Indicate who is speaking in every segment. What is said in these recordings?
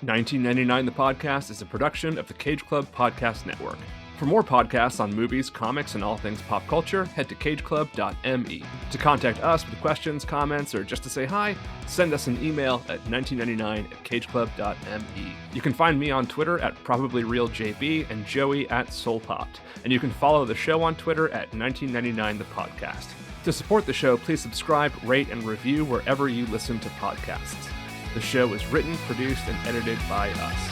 Speaker 1: 1999 The Podcast is a production of the Cage Club Podcast Network. For more podcasts on movies, comics, and all things pop culture, head to cageclub.me. To contact us with questions, comments, or just to say hi, send us an email at 1999@cageclub.me. You can find me on Twitter at probablyrealjb and Joey at Soulpot. And you can follow the show on Twitter at 1999 The Podcast. To support the show, please subscribe, rate, and review wherever you listen to podcasts. The show is written, produced, and edited by us.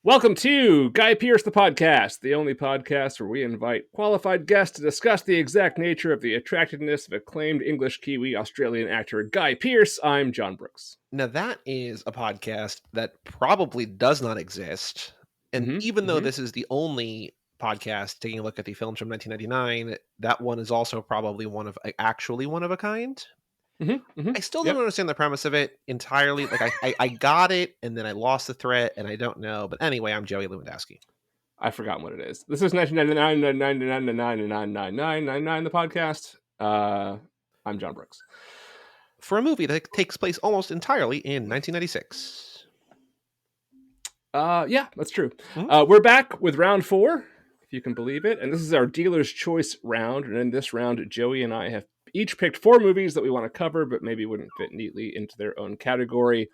Speaker 1: Welcome to Guy Pearce the Podcast, the only podcast where we invite qualified guests to discuss the exact nature of the attractiveness of acclaimed English Kiwi Australian actor Guy Pearce. I'm John Brooks.
Speaker 2: Now that is a podcast that probably does not exist. And even though this is the only podcast taking a look at the films from 1999, that one is also probably actually one of a kind. I still don't understand the premise of it entirely. Like I got it, and then I lost the thread, and I don't know. But anyway, I'm Joey Lewandowski.
Speaker 1: I've forgotten what it is. This is 1999 the podcast. I'm John Brooks.
Speaker 2: For a movie that takes place almost entirely in 1996.
Speaker 1: Yeah, that's true. We're back with round 4, if you can believe it. And this is our dealer's choice round. And in this round, Joey and I have each picked 4 movies that we want to cover, but maybe wouldn't fit neatly into their own category.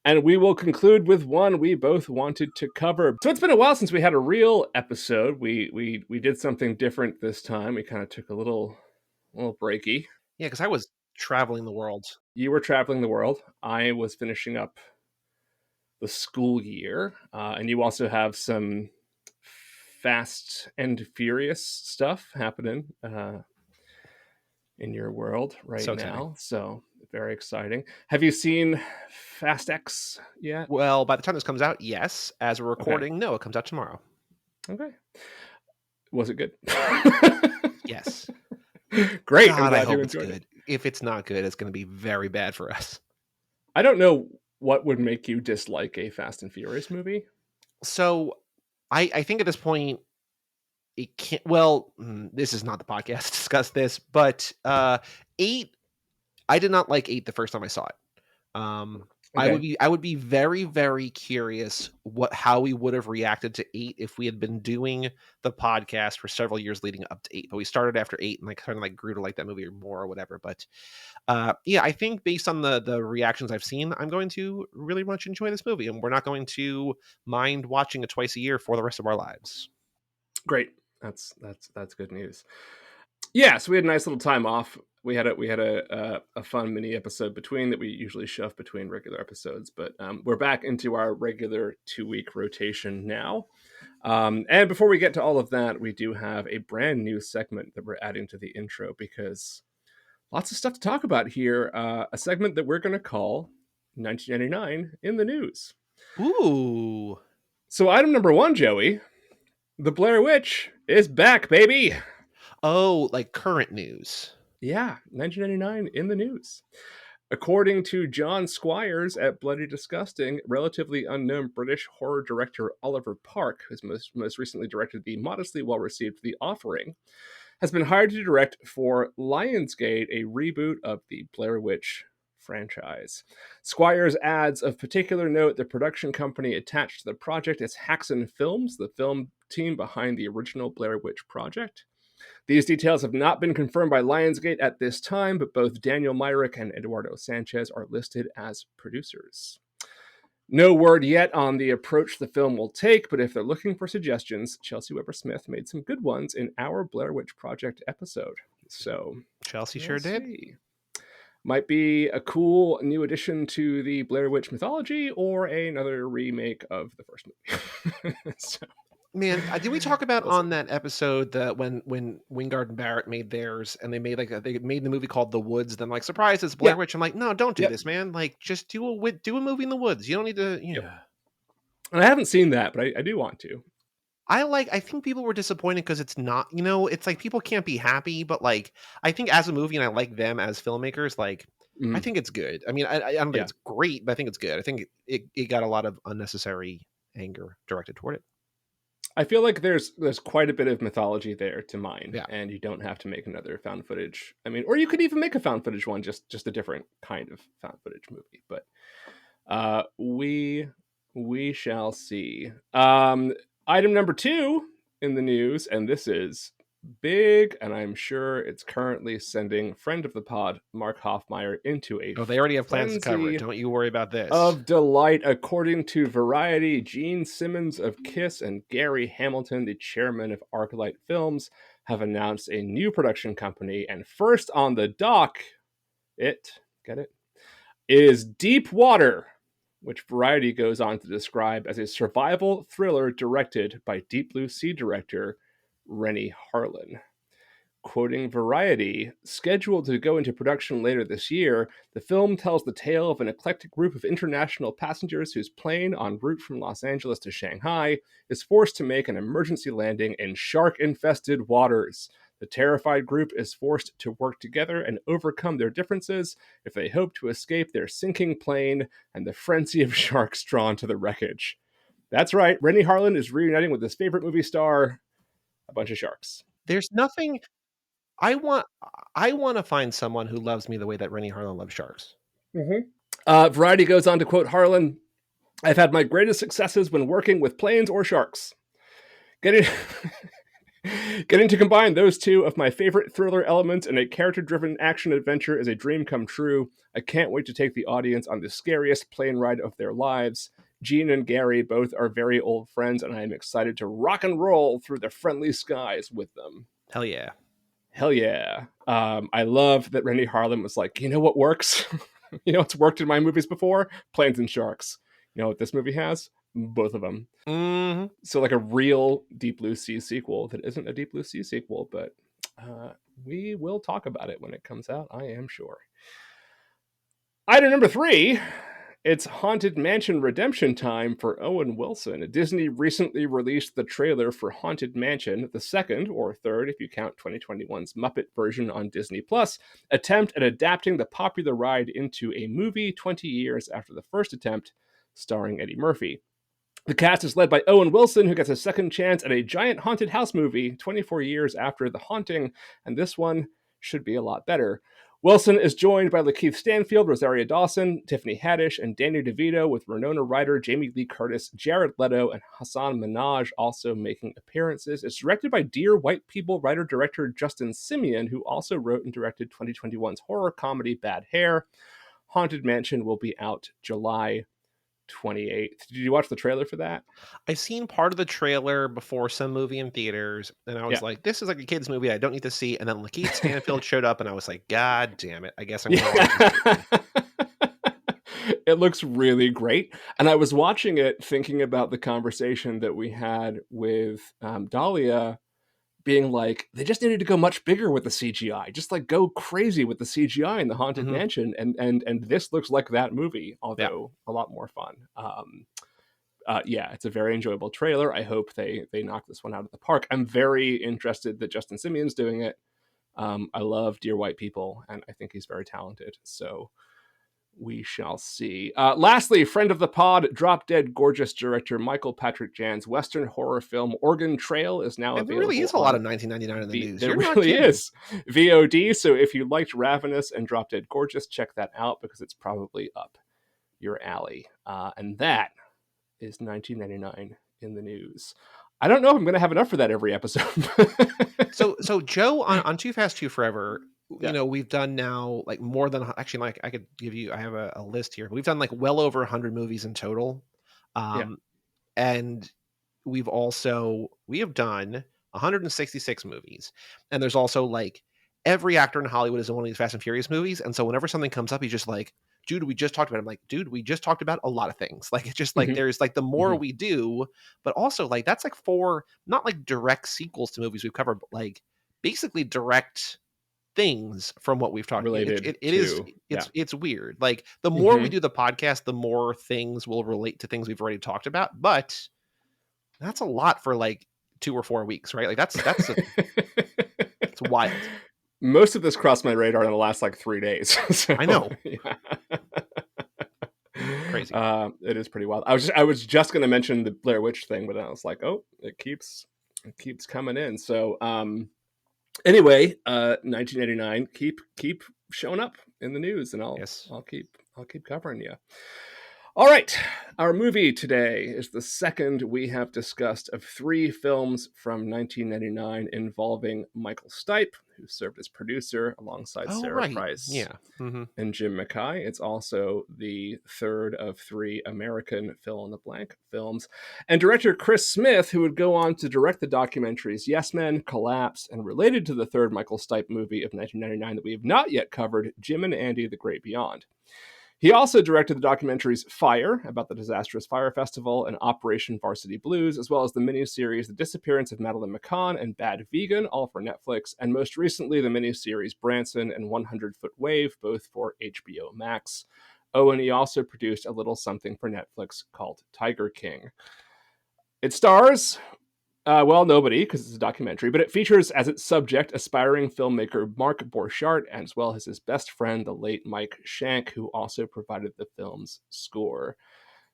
Speaker 1: And we will conclude with one we both wanted to cover. So it's been a while since we had a real episode. We did something different this time. We kind of took a little breaky.
Speaker 2: Yeah, because I was traveling the world.
Speaker 1: You were traveling the world. I was finishing up the school year. And you also have some Fast and Furious stuff happening in your world now. So very exciting. Have you seen Fast X yet?
Speaker 2: Well, by the time this comes out, yes. As we're recording, no, it comes out tomorrow.
Speaker 1: Okay. Was it good?
Speaker 2: Yes.
Speaker 1: Great.
Speaker 2: God, I hope it's good. If it's not good, it's going to be very bad for us.
Speaker 1: I don't know what would make you dislike a Fast and Furious movie.
Speaker 2: So I think at this point, it can't. Well, this is not the podcast to discuss this, but 8. I did not like 8 the first time I saw it. I would be very, very curious how we would have reacted to 8 if we had been doing the podcast for several years leading up to 8. But we started after 8 and kind of grew to like that movie more or whatever. But yeah, I think based on the reactions I've seen, I'm going to really much enjoy this movie, and we're not going to mind watching it twice a year for the rest of our lives.
Speaker 1: Great. That's good news. Yeah, so we had a nice little time off. We had a fun mini episode between that we usually shove between regular episodes, but we're back into our regular 2-week rotation now. And before we get to all of that, we do have a brand new segment that we're adding to the intro because lots of stuff to talk about here. A segment that we're going to call 1999 in the news.
Speaker 2: Ooh.
Speaker 1: So item number 1, Joey, the Blair Witch is back, baby.
Speaker 2: Oh, like current news.
Speaker 1: Yeah, 1999 in the news. According to John Squires at Bloody Disgusting, relatively unknown British horror director Oliver Park, who's most recently directed the modestly well-received The Offering, has been hired to direct for Lionsgate, a reboot of the Blair Witch franchise. Squires adds, of particular note, the production company attached to the project is Haxan Films, the film team behind the original Blair Witch project. These details have not been confirmed by Lionsgate at this time, but both Daniel Myrick and Eduardo Sanchez are listed as producers. No word yet on the approach the film will take, but if they're looking for suggestions, Chelsea Weber-Smith made some good ones in our Blair Witch Project episode. So
Speaker 2: Chelsea sure did.
Speaker 1: Might be a cool new addition to the Blair Witch mythology or another remake of the first movie. So.
Speaker 2: Man, did we talk about on that episode that when Wingard and Barrett made theirs and they made they made the movie called The Woods? Then like, surprise, it's Blair Witch. I'm like, no, don't do this, man. Like, just do a movie in the woods. You don't need to.
Speaker 1: And I haven't seen that, but I do want to.
Speaker 2: I think people were disappointed because it's not. It's like people can't be happy, but like I think as a movie, and I like them as filmmakers. Like I think it's good. I mean, I don't think it's great, but I think it's good. I think it got a lot of unnecessary anger directed toward it.
Speaker 1: I feel like there's quite a bit of mythology there to mine,
Speaker 2: Yeah.
Speaker 1: and you don't have to make another found footage. I mean, or you could even make a found footage one, just a different kind of found footage movie. But we shall see. Item number 2 in the news, and this is big, and I'm sure it's currently sending friend of the pod Mark Hoffmeyer into a
Speaker 2: Oh, they already have plans to cover it.
Speaker 1: frenzy
Speaker 2: Don't you worry about this.
Speaker 1: of delight. According to Variety, Gene Simmons of Kiss and Gary Hamilton, the chairman of Arclight Films, have announced a new production company, and first on the dock, get it, is Deep Water, which Variety goes on to describe as a survival thriller directed by Deep Blue Sea director Rennie Harlin. Quoting Variety, scheduled to go into production later this year, the film tells the tale of an eclectic group of international passengers whose plane, en route from Los Angeles to Shanghai, is forced to make an emergency landing in shark-infested waters. The terrified group is forced to work together and overcome their differences if they hope to escape their sinking plane and the frenzy of sharks drawn to the wreckage. That's right, Rennie Harlin is reuniting with his favorite movie star, a bunch of sharks.
Speaker 2: There's nothing I want I want to find someone who loves me the way that Rennie Harlin loves sharks.
Speaker 1: Variety goes on to quote Harlan, I've had my greatest successes when working with planes or sharks. Getting, getting to combine those two of my favorite thriller elements in a character-driven action adventure is a dream come true. I can't wait to take the audience on the scariest plane ride of their lives. Gene and Gary both are very old friends, and I am excited to rock and roll through the friendly skies with them.
Speaker 2: Hell yeah.
Speaker 1: Hell yeah. I love that Rennie Harlin was like, you know what works? You know what's worked in my movies before? Planes and sharks. You know what this movie has? Both of them.
Speaker 2: Mm-hmm.
Speaker 1: So like a real Deep Blue Sea sequel that isn't a Deep Blue Sea sequel, but we will talk about it when it comes out, I am sure. Item number 3, it's Haunted Mansion redemption time for Owen Wilson. Disney recently released the trailer for Haunted Mansion, the second, or third if you count 2021's Muppet version on Disney+, attempt at adapting the popular ride into a movie 20 years after the first attempt, starring Eddie Murphy. The cast is led by Owen Wilson, who gets a second chance at a giant haunted house movie 24 years after The Haunting, and this one should be a lot better. Wilson is joined by Lakeith Stanfield, Rosario Dawson, Tiffany Haddish, and Danny DeVito, with Winona Ryder, Jamie Lee Curtis, Jared Leto, and Hassan Minhaj also making appearances. It's directed by Dear White People writer-director Justin Simien, who also wrote and directed 2021's horror comedy Bad Hair. Haunted Mansion will be out July 28th. Did you watch the trailer for that?
Speaker 2: I've seen part of the trailer before some movie in theaters, and I was like, this is like a kid's movie I don't need to see. And then Lakeith Stanfield showed up, and I was like, God damn it. I guess I'm going to watch this movie.
Speaker 1: It looks really great. And I was watching it thinking about the conversation that we had with Dahlia, being like, they just needed to go much bigger with the CGI. Just like go crazy with the CGI in the Haunted Mansion. And this looks like that movie, although a lot more fun. Yeah, it's a very enjoyable trailer. I hope they knock this one out of the park. I'm very interested that Justin Simien's doing it. I love Dear White People, and I think he's very talented. So we shall see. Lastly, friend of the pod, drop dead gorgeous director Michael Patrick Jan's Western horror film Oregon Trail is now available.
Speaker 2: There really is a lot of 1999 in the news.
Speaker 1: There really is. VOD. So if you liked Ravenous and Drop Dead Gorgeous, check that out because it's probably up your alley. And that is 1999 in the news. I don't know if I'm going to have enough for that every episode.
Speaker 2: So Joe, on Too Fast, Too Forever, you know, we've done now like more than, actually, like I could give you, I have a list here. We've done like well over 100 movies in total. And we have done 166 movies. And there's also like every actor in Hollywood is in one of these Fast and Furious movies. And so whenever something comes up, he's just like, dude, we just talked about it. I'm like, dude, we just talked about a lot of things. Like, it's just like, there's like the more we do, but also like, that's like 4, not like direct sequels to movies we've covered, but like basically direct things from what we've talked about. It's weird. Like the more we do the podcast, the more things will relate to things we've already talked about, but that's a lot for like 2 or 4 weeks, right? Like it's wild.
Speaker 1: Most of this crossed my radar in the last like 3 days. So,
Speaker 2: I know.
Speaker 1: Yeah.
Speaker 2: Crazy. crazy.
Speaker 1: It is pretty wild. I was just going to mention the Blair Witch thing, but I was like, oh, it keeps coming in. So anyway, 1989, keep showing up in the news, and I'll
Speaker 2: Yes.
Speaker 1: I'll keep I'll keep covering you. All right, our movie today is the second we have discussed of three films from 1999 involving Michael Stipe, who served as producer alongside
Speaker 2: Oh,
Speaker 1: Sarah
Speaker 2: right.
Speaker 1: Price
Speaker 2: Yeah. Hmm.
Speaker 1: and Jim Mackay. It's also the third of three American fill-in-the-blank films. And director Chris Smith, who would go on to direct the documentaries Yes Men, Collapse, and related to the third Michael Stipe movie of 1999 that we have not yet covered, Jim and Andy, The Great Beyond. He also directed the documentaries Fire, about the disastrous Fire Festival, and Operation Varsity Blues, as well as the miniseries The Disappearance of Madeline McCann and Bad Vegan, all for Netflix, and most recently the miniseries Branson and 100 Foot Wave, both for HBO Max. Oh, and he also produced a little something for Netflix called Tiger King. It stars nobody, because it's a documentary, but it features as its subject aspiring filmmaker Mark Borchardt, as well as his best friend, the late Mike Shank, who also provided the film's score.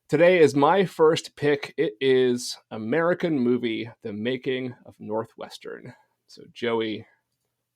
Speaker 1: Today is my first pick. It is American movie, The Making of Northwestern. So, Joey,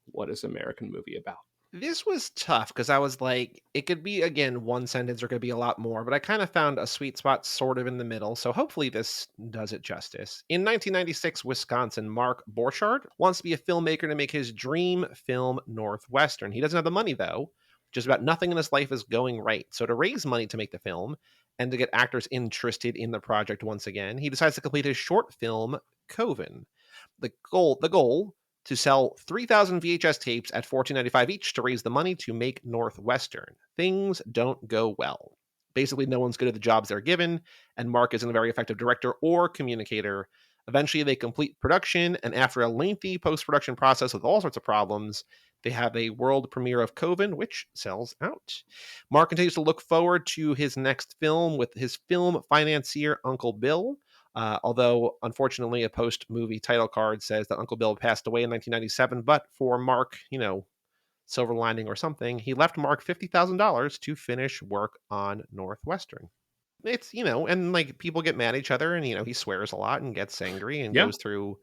Speaker 1: what is American movie about?
Speaker 2: This was tough because I was like, it could be again one sentence or it could be a lot more, but I kind of found a sweet spot sort of in the middle. So hopefully this does it justice. In 1996, Wisconsin, Mark Borchardt wants to be a filmmaker to make his dream film Northwestern. He doesn't have the money though. Just about nothing in his life is going right. So to raise money to make the film and to get actors interested in the project once again, he decides to complete his short film Coven. The goal to sell 3,000 VHS tapes at $14.95 each to raise the money to make Northwestern. Things don't go well. Basically, no one's good at the jobs they're given, and Mark isn't a very effective director or communicator. Eventually, they complete production, and after a lengthy post production process with all sorts of problems, they have a world premiere of Coven, which sells out. Mark continues to look forward to his next film with his film financier, Uncle Bill. Although, unfortunately, a post movie title card says that Uncle Bill passed away in 1997. But for Mark, silver lining or something, he left Mark $50,000 to finish work on Northwestern. It's, and like people get mad at each other and, he swears a lot and gets angry and
Speaker 1: Yeah,
Speaker 2: goes through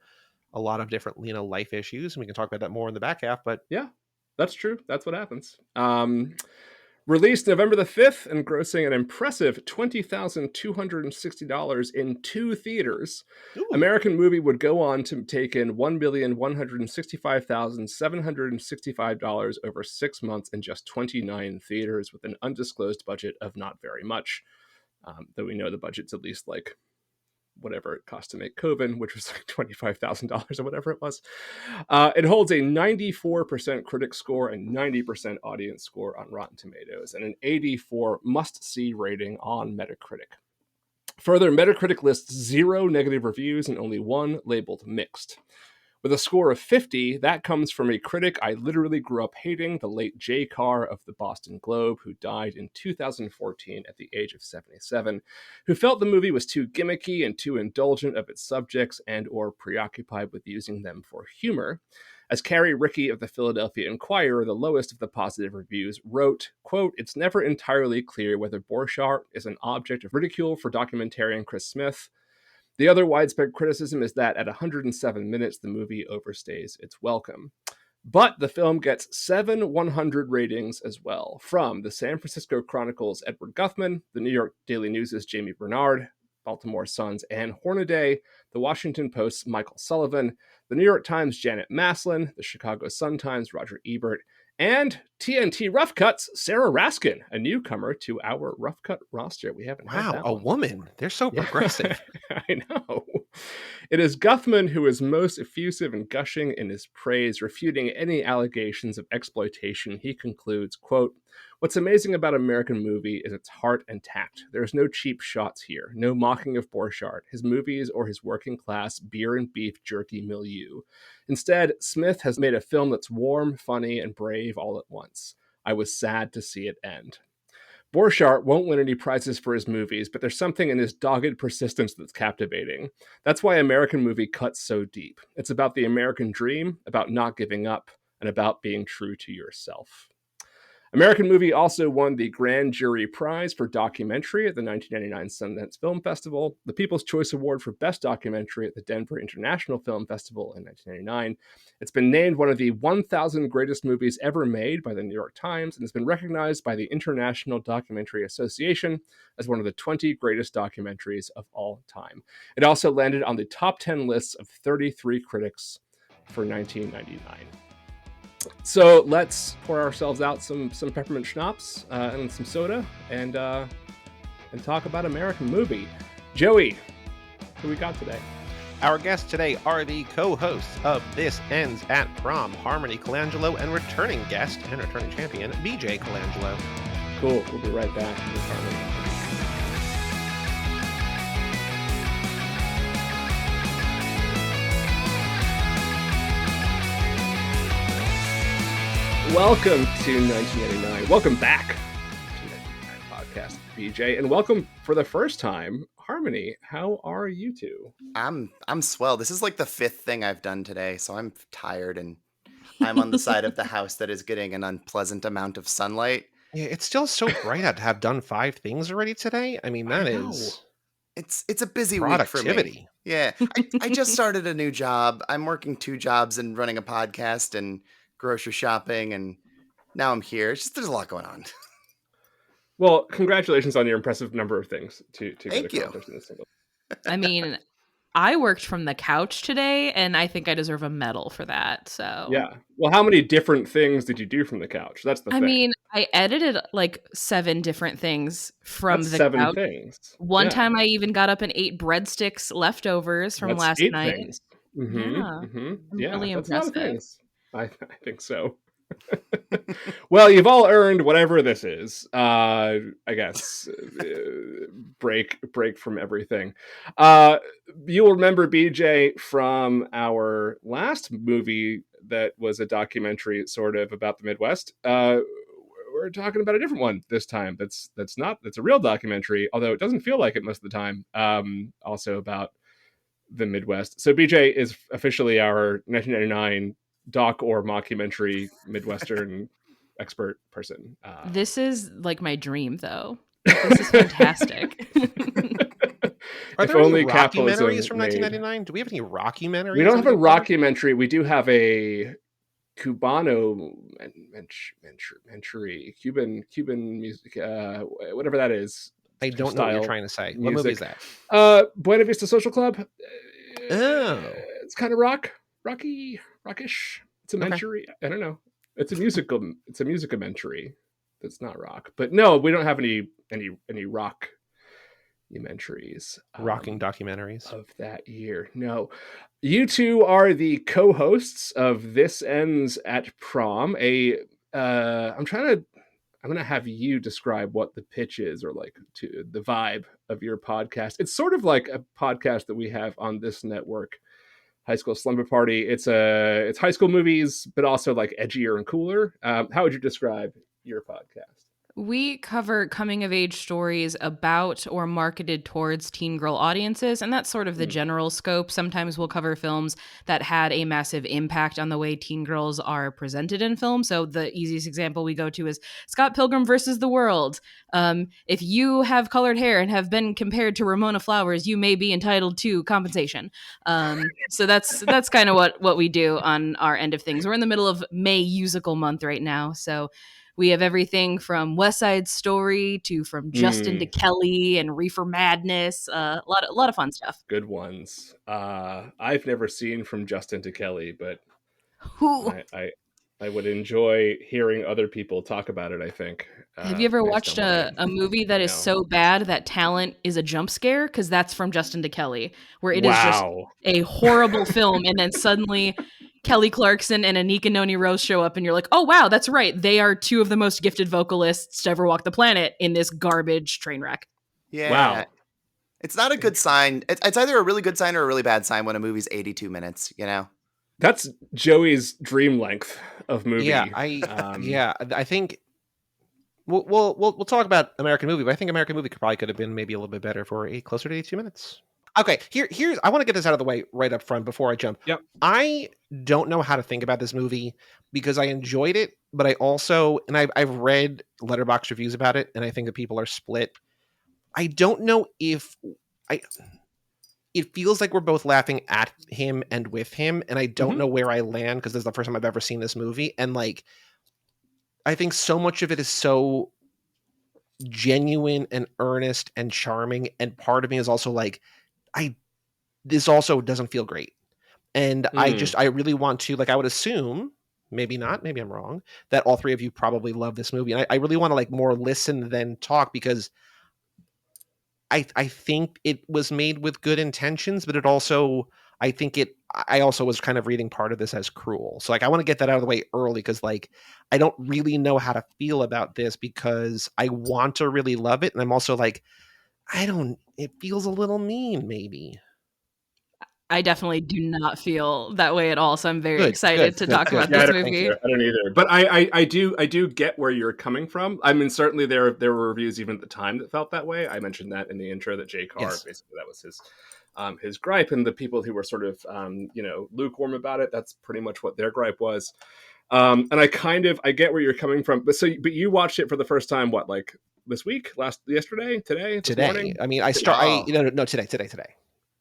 Speaker 2: a lot of different, life issues. And we can talk about that more in the back half. But
Speaker 1: yeah, that's true. That's what happens. Released November the 5th and grossing an impressive $20,260 in two theaters,
Speaker 2: ooh,
Speaker 1: American Movie would go on to take in $1,165,765 over 6 months in just 29 theaters with an undisclosed budget of not very much. Though we know the budget's at least like whatever it cost to make Coven, which was like $25,000 or whatever it was. It holds a 94% critic score and 90% audience score on Rotten Tomatoes, and an 84 must-see rating on Metacritic. Further, Metacritic lists 0 negative reviews and only 1 labeled mixed. With a score of 50, that comes from a critic I literally grew up hating, the late Jay Carr of the Boston Globe, who died in 2014 at the age of 77, who felt the movie was too gimmicky and too indulgent of its subjects and or preoccupied with using them for humor. As Carrie Rickey of the Philadelphia Inquirer, the lowest of the positive reviews, wrote, quote, "It's never entirely clear whether Borchardt is an object of ridicule for documentarian Chris Smith. The other widespread criticism is that at 107 minutes, the movie overstays its welcome." But the film gets 7 100 ratings as well from the San Francisco Chronicle's Edward Guthman, the New York Daily News' Jamie Bernard, Baltimore Sun's Ann Hornaday, the Washington Post's Michael Sullivan, the New York Times' Janet Maslin, the Chicago Sun-Times' Roger Ebert, and TNT Rough Cuts' Sarah Raskin, a newcomer to our Rough Cut roster. We haven't had
Speaker 2: wow,
Speaker 1: that
Speaker 2: a
Speaker 1: one
Speaker 2: woman.
Speaker 1: before.
Speaker 2: They're so
Speaker 1: Yeah,
Speaker 2: progressive.
Speaker 1: I know. It is Guthman who is most effusive and gushing in his praise, refuting any allegations of exploitation. He concludes, quote, "What's amazing about American Movie is its heart and tact. There's no cheap shots here, no mocking of Borchardt, his movies, or his working class beer and beef jerky milieu. Instead, Smith has made a film that's warm, funny, and brave all at once. I was sad to see it end." Borchardt won't win any prizes for his movies, but there's something in his dogged persistence that's captivating. That's why American Movie cuts so deep. It's about the American dream, about not giving up, and about being true to yourself. American Movie also won the Grand Jury Prize for Documentary at the 1999 Sundance Film Festival, the People's Choice Award for Best Documentary at the Denver International Film Festival in 1999. It's been named one of the 1,000 greatest movies ever made by the New York Times, and has been recognized by the International Documentary Association as one of the 20 greatest documentaries of all time. It also landed on the top 10 lists of 33 critics for 1999. So let's pour ourselves out some peppermint schnapps and some soda, and talk about American Movie. Joey, who we got today?
Speaker 2: Our guests today are the co-hosts of This Ends at Prom, Harmony Colangelo, and returning guest and returning champion, BJ Colangelo.
Speaker 1: Cool. We'll be right back with Harmony. Welcome to 1989. Welcome back to 1989 Podcast, BJ, and welcome for the first time, Harmony. How are you two?
Speaker 3: I'm swell. This is like the fifth thing I've done today, so I'm tired, and I'm on the side of the house that is getting an unpleasant amount of sunlight.
Speaker 2: Yeah, it's still so bright out to have done 5 things already today. I mean, that is
Speaker 3: It's a busy week for me.
Speaker 2: productivity.
Speaker 3: Yeah, I just started a new job. I'm working 2 jobs and running a podcast and grocery shopping, and now I'm here. It's just there's a lot going on.
Speaker 1: Well, congratulations on your impressive number of things to
Speaker 3: Thank
Speaker 1: get
Speaker 3: you.
Speaker 1: accomplished in a single.
Speaker 4: I mean, I worked from the couch today, and I think I deserve a medal for that. So
Speaker 1: Yeah. Well, how many different things did you do from the couch? That's the
Speaker 4: I
Speaker 1: thing.
Speaker 4: mean, I edited like 7 different things from
Speaker 1: That's
Speaker 4: the
Speaker 1: 7
Speaker 4: couch.
Speaker 1: things.
Speaker 4: One
Speaker 1: Yeah.
Speaker 4: time I even got up and ate breadsticks leftovers from
Speaker 1: That's
Speaker 4: last
Speaker 1: 8
Speaker 4: night.
Speaker 1: things. Mm-hmm.
Speaker 4: Yeah.
Speaker 1: Mm-hmm.
Speaker 4: I'm
Speaker 1: Yeah,
Speaker 4: really
Speaker 1: that's a lot of
Speaker 4: impressive.
Speaker 1: things. I think so. Well, you've all earned whatever this is. I guess break from everything. You'll remember BJ from our last movie that was a documentary, sort of about the Midwest. We're talking about a different one this time. That's a real documentary, although it doesn't feel like it most of the time. Also about the Midwest. So BJ is officially our 1999 doc or mockumentary Midwestern expert person.
Speaker 4: This is like my dream, though. This is fantastic.
Speaker 2: Are
Speaker 1: If
Speaker 2: there any
Speaker 1: only capitalism
Speaker 2: rockumentaries from
Speaker 1: made-
Speaker 2: 1999? Do we have any rockumentaries?
Speaker 1: We don't have a
Speaker 2: on the board?
Speaker 1: rockumentary. We do have a Cubano Cuban music, whatever that is.
Speaker 2: I don't know what you're
Speaker 1: style
Speaker 2: trying to say. What movie is
Speaker 1: music.
Speaker 2: that?
Speaker 1: Buena Vista Social Club.
Speaker 2: Oh.
Speaker 1: It's kind of rockish. It's a
Speaker 2: Okay.
Speaker 1: mentary. I don't know. It's a musical. It's a musicamentary. That's not rock. But no, we don't have any rock documentaries.
Speaker 2: Rocking documentaries.
Speaker 1: Of that year. No. You two are the co-hosts of This Ends at Prom. I'm going to have you describe what the pitch is, or like to the vibe of your podcast. It's sort of like a podcast that we have on this network, High School Slumber Party. It's high school movies, but also like edgier and cooler. How would you describe your podcast?
Speaker 4: We cover coming-of-age stories about or marketed towards teen girl audiences, and that's sort of the general scope. Sometimes we'll cover films that had a massive impact on the way teen girls are presented in film. So the easiest example we go to is Scott Pilgrim versus the World. If you have colored hair and have been compared to Ramona Flowers, you may be entitled to compensation. So that's kind of what we do on our end of things. We're in the middle of May musical month right now, so we have everything from West Side Story to from Justin to Kelly and Reefer Madness. A lot of fun stuff.
Speaker 1: Good ones. I've never seen From Justin to Kelly, but
Speaker 4: Who?
Speaker 1: I would enjoy hearing other people talk about it, I think.
Speaker 4: Have you ever watched a movie that is so bad that talent is a jump scare? Because that's From Justin to Kelly, where it is just a horrible film, and then suddenly Kelly Clarkson and Anika Noni Rose show up, and you're like, oh, wow, that's right. They are 2 of the most gifted vocalists to ever walk the planet in this garbage train wreck.
Speaker 3: Yeah.
Speaker 1: Wow.
Speaker 3: It's not a good sign. It's either a really good sign or a really bad sign when a movie's 82 minutes, you know?
Speaker 1: That's Joey's dream length of movie.
Speaker 2: Yeah, I think we'll talk about American Movie, but I think American Movie could have been maybe a little bit better for closer to 82 minutes. Okay, here's I want to get this out of the way right up front before I jump.
Speaker 1: Yep.
Speaker 2: I don't know how to think about this movie because I enjoyed it, but I also and I've read letterbox reviews about it, and I think that people are split. I don't know if I. It feels like we're both laughing at him and with him, and I don't know where I land because this is the first time I've ever seen this movie, and like I think so much of it is so genuine and earnest and charming, and part of me is also like this also doesn't feel great. And I really want to, like, I would assume, maybe not, maybe I'm wrong, that all three of you probably love this movie. And I really want to like more listen than talk because I think it was made with good intentions, but it also, I also was kind of reading part of this as cruel. So like, I want to get that out of the way early because like, I don't really know how to feel about this because I want to really love it. And I'm also like, it feels a little mean maybe.
Speaker 4: I definitely do not feel that way at all. So I'm very excited to talk about
Speaker 1: Yeah,
Speaker 4: this
Speaker 1: I don't
Speaker 4: movie.
Speaker 1: I don't either. But I do get where you're coming from. I mean, certainly there were reviews even at the time that felt that way. I mentioned that in the intro that Jay Carr, basically that was his gripe, and the people who were sort of lukewarm about it, that's pretty much what their gripe was. And I get where you're coming from. But you watched it for the first time, what, like this week, yesterday, today, this morning?
Speaker 2: I mean, today.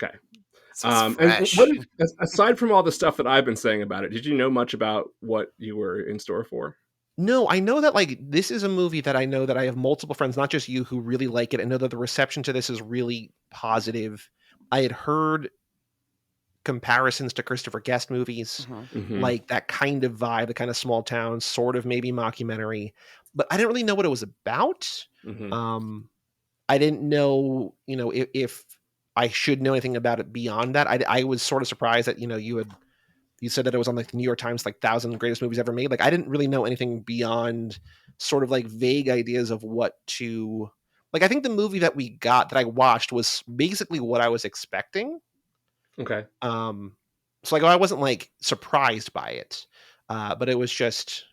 Speaker 1: Okay.
Speaker 3: So it's
Speaker 1: and
Speaker 3: fresh.
Speaker 1: aside from all the stuff that I've been saying about it, did you know much about what you were in store for?
Speaker 2: No, I know that like this is a movie that I know that I have multiple friends, not just you, who really like it. I know that the reception to this is really positive. I had heard comparisons to Christopher Guest movies, like that kind of vibe, the kind of small town, sort of maybe mockumentary, but I didn't really know what it was about. I didn't know, if I should know anything about it beyond that. I was sort of surprised that, you said that it was on like the New York Times, like 1,000 greatest movies ever made. Like I didn't really know anything beyond sort of like vague ideas of what to like. I think the movie that I watched was basically what I was expecting.
Speaker 1: Okay.
Speaker 2: So like I wasn't like surprised by it, but it was just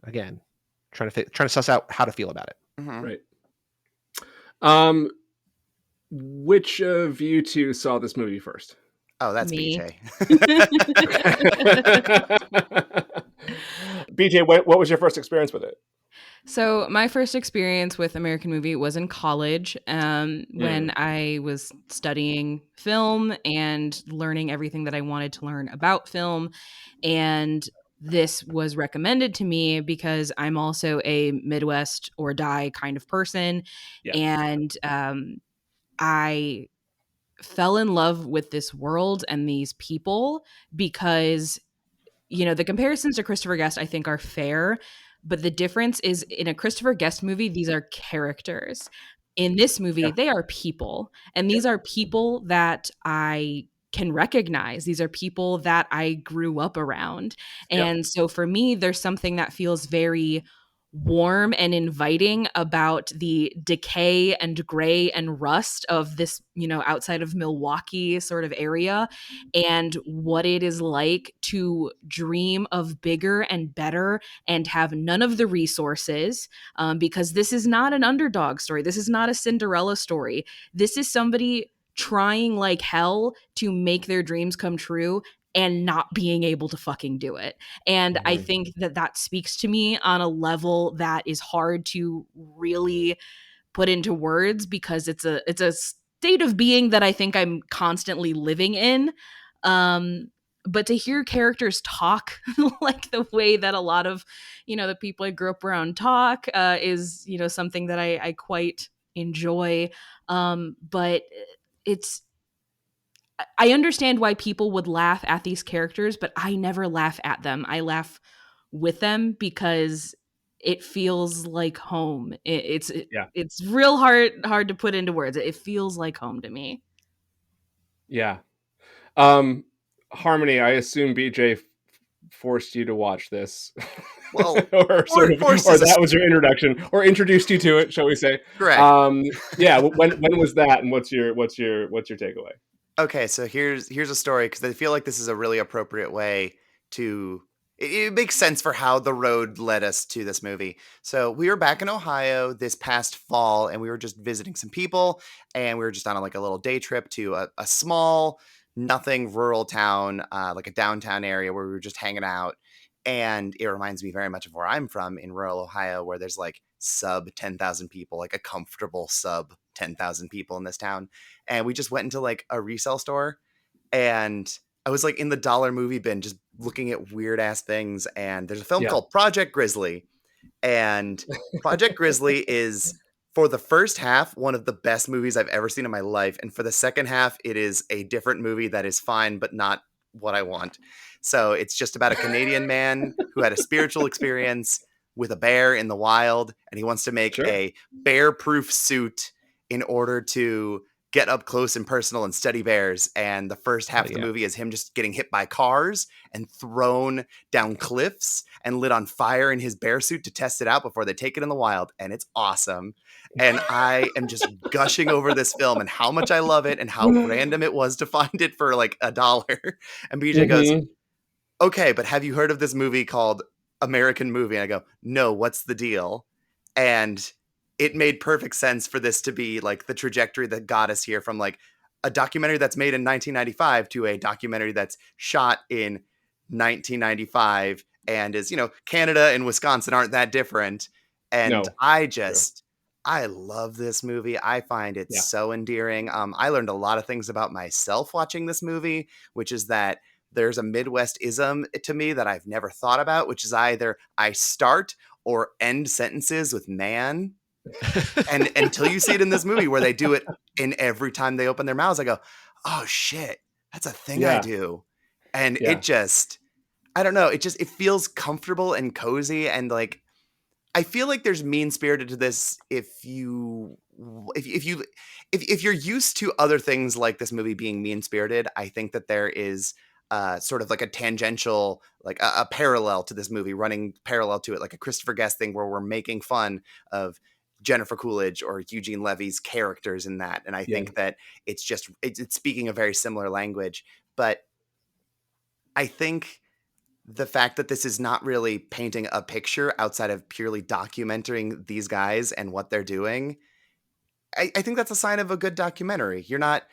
Speaker 2: again trying to suss out how to feel about it.
Speaker 1: Right. Which of you two saw this movie first?
Speaker 3: Oh, that's
Speaker 4: Me.
Speaker 3: BJ.
Speaker 1: BJ, what was your first experience with it?
Speaker 4: So my first experience with American Movie was in college when I was studying film and learning everything that I wanted to learn about film. And this was recommended to me because I'm also a Midwest or die kind of person.
Speaker 1: Yeah.
Speaker 4: And I fell in love with this world and these people because the comparisons to Christopher Guest, I think, are fair. But the difference is in a Christopher Guest movie, these are characters. In this movie, they are people. And these are people that I can recognize. These are people that I grew up around. And so for me, there's something that feels very warm and inviting about the decay and gray and rust of this, outside of Milwaukee sort of area, and what it is like to dream of bigger and better and have none of the resources, because this is not an underdog story. This is not a Cinderella story. This is somebody trying like hell to make their dreams come true and not being able to fucking do it. And I think that speaks to me on a level that is hard to really put into words because it's a state of being that I think I'm constantly living in. But to hear characters talk like the way that a lot of, the people I grew up around talk is, something that I quite enjoy. But I understand why people would laugh at these characters, but I never laugh at them. I laugh with them because it feels like home. It's real hard to put into words. It feels like home to me.
Speaker 1: Yeah. Harmony, I assume BJ forced you to watch this.
Speaker 3: Well,
Speaker 1: or that was your introduction, or introduced you to it, shall we say?
Speaker 3: Correct.
Speaker 1: When was that, and what's your takeaway?
Speaker 3: Okay, so here's a story because I feel like this is a really appropriate way to it makes sense for how the road led us to this movie. So we were back in Ohio this past fall, and we were just visiting some people, and we were just on a little day trip to a small, nothing rural town, like a downtown area where we were just hanging out. And it reminds me very much of where I'm from in rural Ohio, where there's sub 10,000 people, like a comfortable sub 10,000 people in this town. And we just went into a resale store, and I was in the dollar movie bin just looking at weird ass things. And there's a film
Speaker 1: Yeah.
Speaker 3: called Project Grizzly. And Project Grizzly is, for the first half, one of the best movies I've ever seen in my life. And for the second half, it is a different movie that is fine, but not what I want. So it's just about a Canadian man who had a spiritual experience with a bear in the wild, and he wants to make
Speaker 1: Sure.
Speaker 3: a bear-proof suit in order to get up close and personal and study bears. And the first half of the movie is him just getting hit by cars and thrown down cliffs and lit on fire in his bear suit to test it out before they take it in the wild. And it's awesome. And I am just gushing over this film and how much I love it and how random it was to find it for $1. And BJ goes, okay, but have you heard of this movie called American Movie? And I go, no, what's the deal? And it made perfect sense for this to be the trajectory that got us here from a documentary that's made in 1995 to a documentary that's shot in 1995 and is, Canada and Wisconsin aren't that different. And
Speaker 1: No,
Speaker 3: I love this movie. I find it so endearing. I learned a lot of things about myself watching this movie, which is that there's a Midwest-ism to me that I've never thought about, which is either I start or end sentences with man. And until you see it in this movie where they do it in every time they open their mouths, I go, oh shit, that's a thing I do. And it just, I don't know. It feels comfortable and cozy. And I feel like there's mean-spirited to this if you're used to other things like this movie being mean-spirited. I think that there is sort of a tangential, a parallel to this movie, running parallel to it, like a Christopher Guest thing where we're making fun of Jennifer Coolidge or Eugene Levy's characters in that. And I think that it's speaking a very similar language. But I think the fact that this is not really painting a picture outside of purely documenting these guys and what they're doing, I think that's a sign of a good documentary. You're not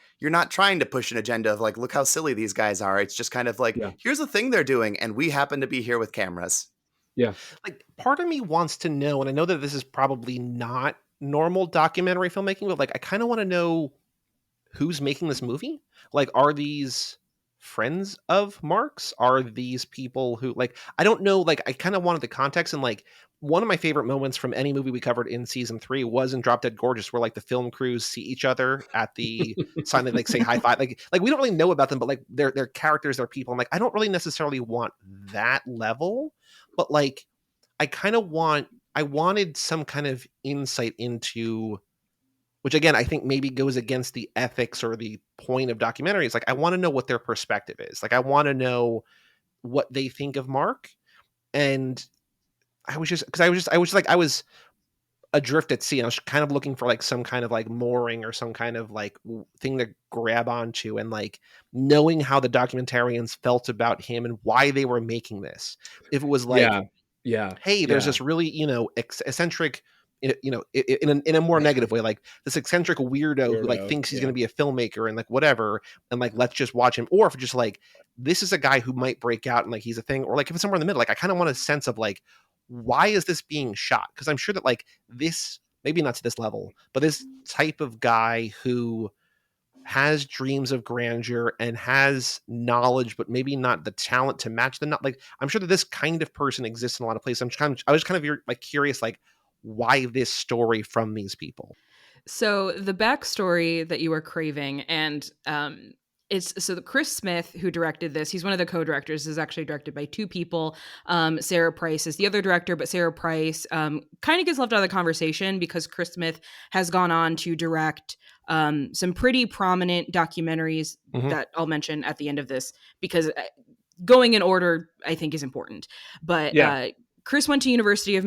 Speaker 3: trying to push an agenda of look how silly these guys are. It's just kind of here's the thing they're doing, and we happen to be here with cameras.
Speaker 1: Yeah.
Speaker 2: Part of me wants to know, and I know that this is probably not normal documentary filmmaking, but I kind of want to know who's making this movie. Are these friends of Mark's? Are these people who I don't know, I kind of wanted the context. And one of my favorite moments from any movie we covered in season 3 was in Drop Dead Gorgeous, where the film crews see each other at the sign, they say high five. We don't really know about them, but they're characters, they're people. I'm I don't really necessarily want that level, but I wanted some kind of insight into, which again, I think maybe goes against the ethics or the point of documentaries. I want to know what their perspective is. I want to know what they think of Mark. And I was adrift at sea. I was kind of looking for some kind of mooring or some kind of thing to grab onto, and knowing how the documentarians felt about him and why they were making this. If it was hey, there's this really, eccentric, in a more negative way, this eccentric weirdo who thinks he's going to be a filmmaker and whatever, and let's just watch him. Or if just this is a guy who might break out and he's a thing, or if it's somewhere in the middle, I kind of want a sense of why is this being shot? Because I'm sure that this, maybe not to this level, but this type of guy who has dreams of grandeur and has knowledge, but maybe not the talent to match the, I'm sure that this kind of person exists in a lot of places. I was kind of curious, why this story from these people.
Speaker 4: So the backstory that you were craving, and the Chris Smith, who directed this, he's one of the co-directors. This is actually directed by two people. Sarah Price is the other director, but Sarah Price kind of gets left out of the conversation because Chris Smith has gone on to direct some pretty prominent documentaries that I'll mention at the end of this, because going in order, I think, is important. But Chris went to University of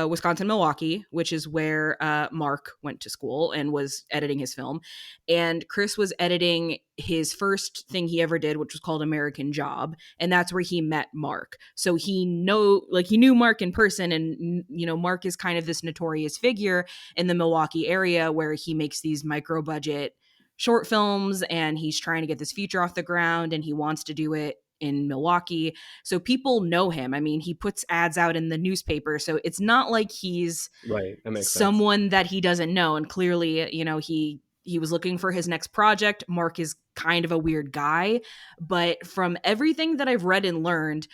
Speaker 4: Wisconsin-Milwaukee, which is where Mark went to school and was editing his film. And Chris was editing his first thing he ever did, which was called American Job, and that's where he met Mark. So he knew Mark in person, and Mark is kind of this notorious figure in the Milwaukee area where he makes these micro-budget short films, and he's trying to get this feature off the ground, and he wants to do it in Milwaukee. So people know him. I mean, he puts ads out in the newspaper, so it's not like he's
Speaker 1: Right. That makes
Speaker 4: someone
Speaker 1: sense.
Speaker 4: that he doesn't know. And clearly, he was looking for his next project. Mark is kind of a weird guy, but from everything that I've read and learned,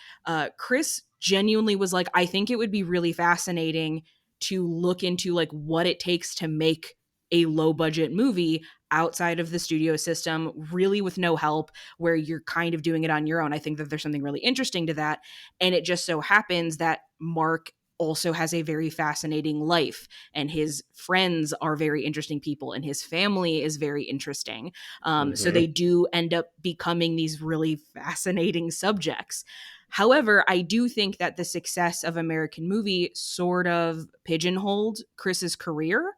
Speaker 4: Chris genuinely was like, I think it would be really fascinating to look into like what it takes to make a low budget movie outside of the studio system, really with no help, where you're kind of doing it on your own. I think that there's something really interesting to that. And it just so happens that Mark also has a very fascinating life, and his friends are very interesting people, and his family is very interesting. So they do end up becoming these really fascinating subjects. However, I do think that the success of American Movie sort of pigeonholed Chris's career.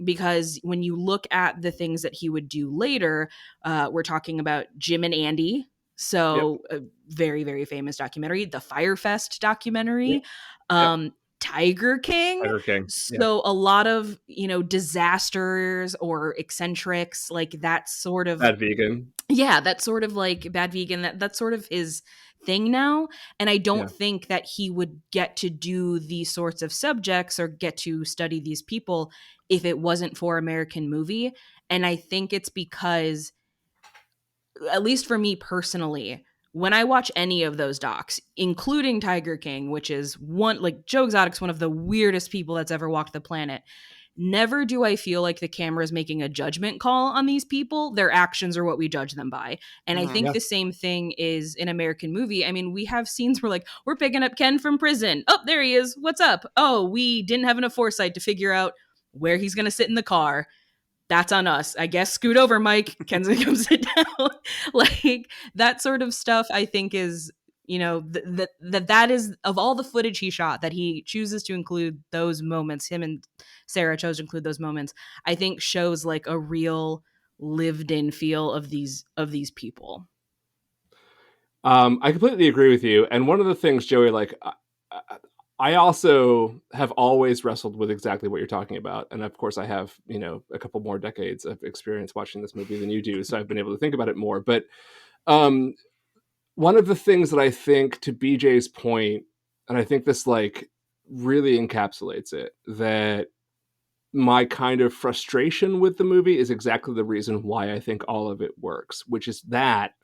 Speaker 4: Because when you look at the things that he would do later, we're talking about Jim and Andy. So a very, very famous documentary, the Firefest documentary, Tiger King.
Speaker 1: Tiger King.
Speaker 4: So a lot of, disasters or eccentrics, like that sort of
Speaker 1: Bad Vegan.
Speaker 4: Yeah, that sort of like Bad Vegan, that's sort of his thing now. And I don't think that he would get to do these sorts of subjects or get to study these people if it wasn't for American Movie. And I think it's because, at least for me personally, when I watch any of those docs, including Tiger King, which is Joe Exotic's one of the weirdest people that's ever walked the planet, never do I feel like the camera is making a judgment call on these people. Their actions are what we judge them by. And I think the same thing is in American Movie. I mean, we have scenes where we're picking up Ken from prison. Oh, there he is. What's up? Oh, we didn't have enough foresight to figure out where he's going to sit in the car. That's on us. I guess scoot over, Mike. Ken's going to come sit down. Like that sort of stuff, I think is, that is, of all the footage he shot, that he chooses to include those moments, him and Sarah chose to include those moments, I think shows like a real lived in feel of these people.
Speaker 1: I completely agree with you. And one of the things, Joey, I also have always wrestled with exactly what you're talking about. And of course I have, a couple more decades of experience watching this movie than you do. So I've been able to think about it more. But one of the things that I think, to BJ's point, and I think this really encapsulates it, that my kind of frustration with the movie is exactly the reason why I think all of it works, which is that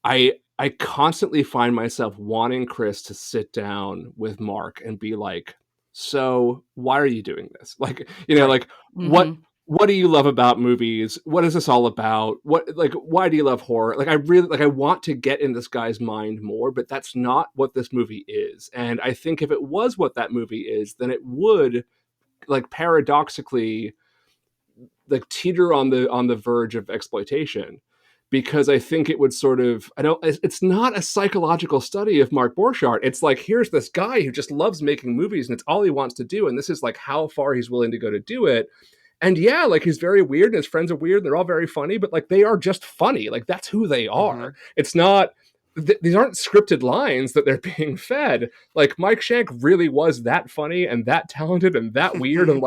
Speaker 1: I constantly find myself wanting Chris to sit down with Mark and be like, so why are you doing this? What do you love about movies? What is this all about? Why do you love horror? I want to get in this guy's mind more, but that's not what this movie is. And I think if it was what that movie is, then it would paradoxically teeter on the verge of exploitation, because I think it would it's not a psychological study of Mark Borchardt. It's here's this guy who just loves making movies and it's all he wants to do. And this is how far he's willing to go to do it. And he's very weird and his friends are weird and they're all very funny, but they are just funny. That's who they are. It's not, these aren't scripted lines that they're being fed. Mike Shank really was that funny and that talented and that weird. And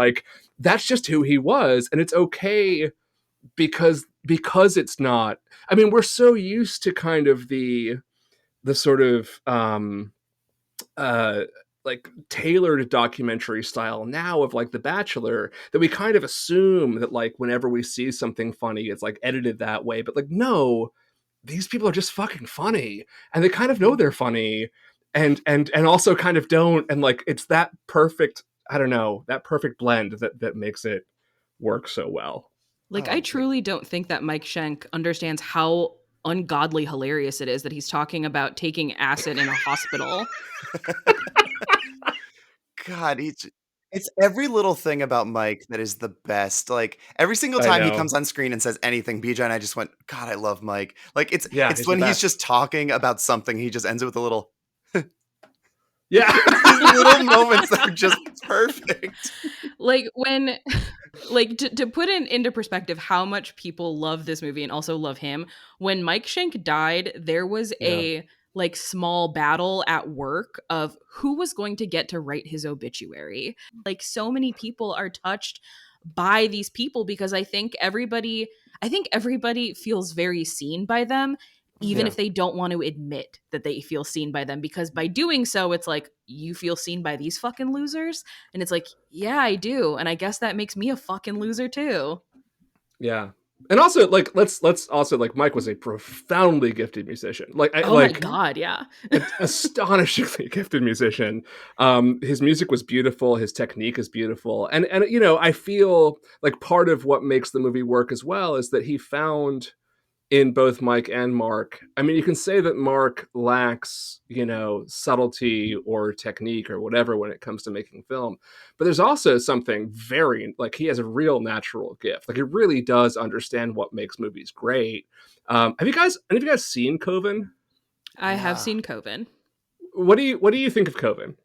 Speaker 1: that's just who he was. And it's okay because it's not, I mean, we're so used to kind of the sort of, tailored documentary style now of The Bachelor, that we kind of assume that whenever we see something funny, it's edited that way. But no, these people are just fucking funny, and they kind of know they're funny, and also kind of don't. And it's that perfect, I don't know, that perfect blend that makes it work so well.
Speaker 4: I truly don't think that Mike Schenk understands how ungodly hilarious it is that he's talking about taking acid in a hospital.
Speaker 3: God, it's every little thing about Mike that is the best. Every single time he comes on screen and says anything, BJ and I just went, God, I love Mike. It's when he's just talking about something, he just ends it with a little
Speaker 1: Yeah.
Speaker 3: These little moments that are just perfect.
Speaker 4: Like when like to put into perspective how much people love this movie and also love him, when Mike Schenk died, there was a like small battle at work of who was going to get to write his obituary. Like so many people are touched by these people because I think everybody feels very seen by them, even if they don't want to admit that they feel seen by them, because by doing so it's like, you feel seen by these fucking losers, and it's like, yeah, I do, and I guess that makes me a fucking loser too.
Speaker 1: Yeah. And also, like, let's also, like, Mike was a profoundly gifted musician. Like,
Speaker 4: Oh my god, yeah.
Speaker 1: astonishingly gifted musician. His music was beautiful. His technique is beautiful. And I feel like part of what makes the movie work as well is that he found in both Mike and Mark. I mean, you can say that Mark lacks, subtlety or technique or whatever when it comes to making film. But there's also something very, like, he has a real natural gift. Like, he really does understand what makes movies great. Have any of you guys seen Coven?
Speaker 4: I have seen Coven.
Speaker 1: What do you think of Coven?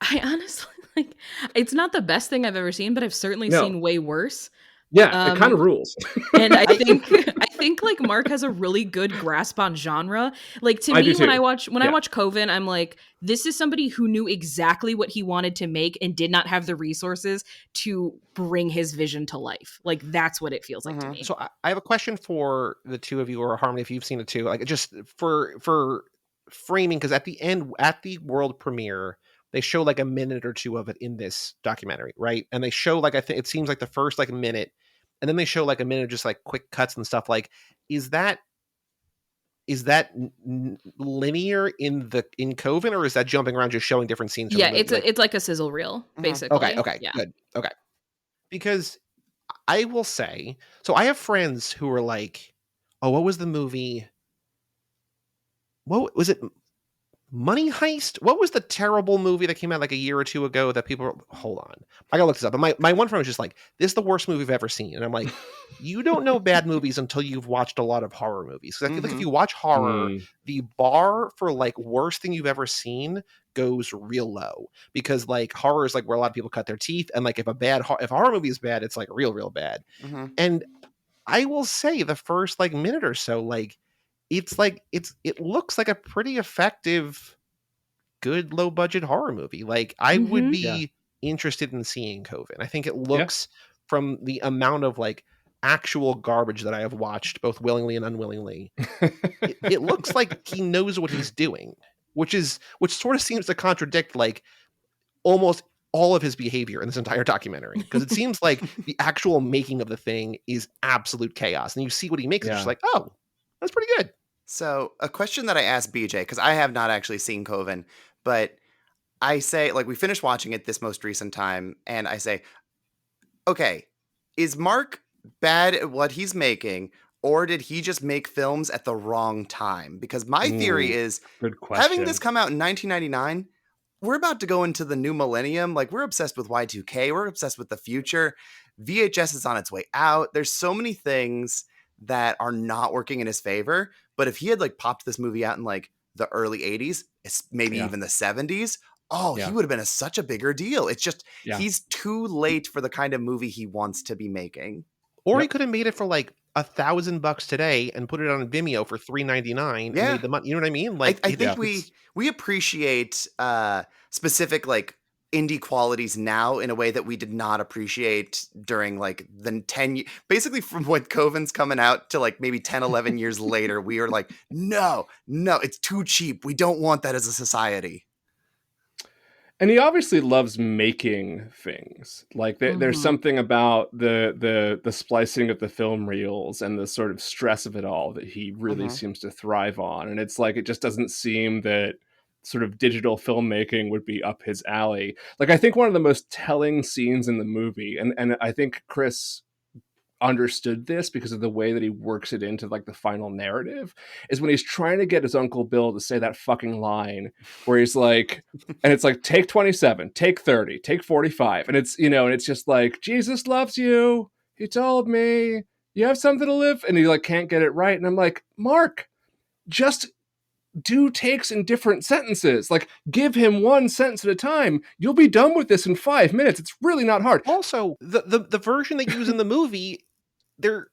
Speaker 4: I honestly, like, it's not the best thing I've ever seen, but I've certainly
Speaker 1: No.
Speaker 4: seen way worse.
Speaker 1: Yeah, it kind of rules.
Speaker 4: And I think like Mark has a really good grasp on genre. Like, to me, when I watch Coven, I'm like, this is somebody who knew exactly what he wanted to make and did not have the resources to bring his vision to life. Like, that's what it feels like to me.
Speaker 2: So I have a question for the two of you, or Harmony, if you've seen it too. Like, just for framing, because at the end, at the world premiere, they show like a minute or two of it in this documentary, right? And they show like, I think it seems like the first like minute, and then they show like a minute of just like quick cuts and stuff. Like, is that linear in Coven, or is that jumping around just showing different scenes?
Speaker 4: Yeah, it's like a sizzle reel, basically.
Speaker 2: Okay,
Speaker 4: yeah.
Speaker 2: Good. Okay, because I will say, so I have friends who are like, oh, what was the movie? What was it? Money Heist? What was the terrible movie that came out like a year or two ago that people were, hold on, I gotta look this up. But my one friend was just like, this is the worst movie I've ever seen. And I'm like, you don't know bad movies until you've watched a lot of horror movies. Because I feel like if you watch horror, the bar for like worst thing you've ever seen goes real low. Because like horror is like where a lot of people cut their teeth. And like if a horror movie is bad, it's like real bad. And I will say the first like minute or so, like, it's like it looks like a pretty effective, good low budget horror movie. Like, I would be interested in seeing Coven. I think it looks, from the amount of like actual garbage that I have watched, both willingly and unwillingly, it looks like he knows what he's doing, which sort of seems to contradict like almost all of his behavior in this entire documentary, because it seems like the actual making of the thing is absolute chaos, and you see what he makes, and it's just like, oh, that's pretty good.
Speaker 3: So a question that I asked BJ, because I have not actually seen Coven, but I say, like, we finished watching it this most recent time, and I say, okay, is Mark bad at what he's making, or did he just make films at the wrong time? Because my theory is, having this come out in 1999, we're about to go into the new millennium. Like, we're obsessed with Y2K. We're obsessed with the future. VHS is on its way out. There's so many things that are not working in his favor. But if he had like popped this movie out in like the early 80s, maybe even the 70s, he would have been such a bigger deal. It's just, he's too late for the kind of movie he wants to be making.
Speaker 2: Or he could have made it for like $1,000 today and put it on Vimeo for $3.99 and made the money. You know what I mean? Like,
Speaker 3: I think we appreciate specific like indie qualities now in a way that we did not appreciate during like the 10 basically from when Coven's coming out to like maybe 10, 11 years later. We were like, no, it's too cheap. We don't want that as a society.
Speaker 1: And he obviously loves making things. Like there's something about the splicing of the film reels and the sort of stress of it all that he really seems to thrive on. And it's like, it just doesn't seem that sort of digital filmmaking would be up his alley. Like, I think one of the most telling scenes in the movie, and I think Chris understood this because of the way that he works it into like the final narrative, is when he's trying to get his Uncle Bill to say that fucking line where he's like, and it's like, take 27, take 30, take 45. And it's, and it's just like, Jesus loves you. He told me you have something to live. And he like can't get it right. And I'm like, Mark, just do takes in different sentences. Like, give him one sentence at a time. You'll be done with this in 5 minutes. It's really not hard.
Speaker 2: Also, the version they use in the movie,
Speaker 1: It's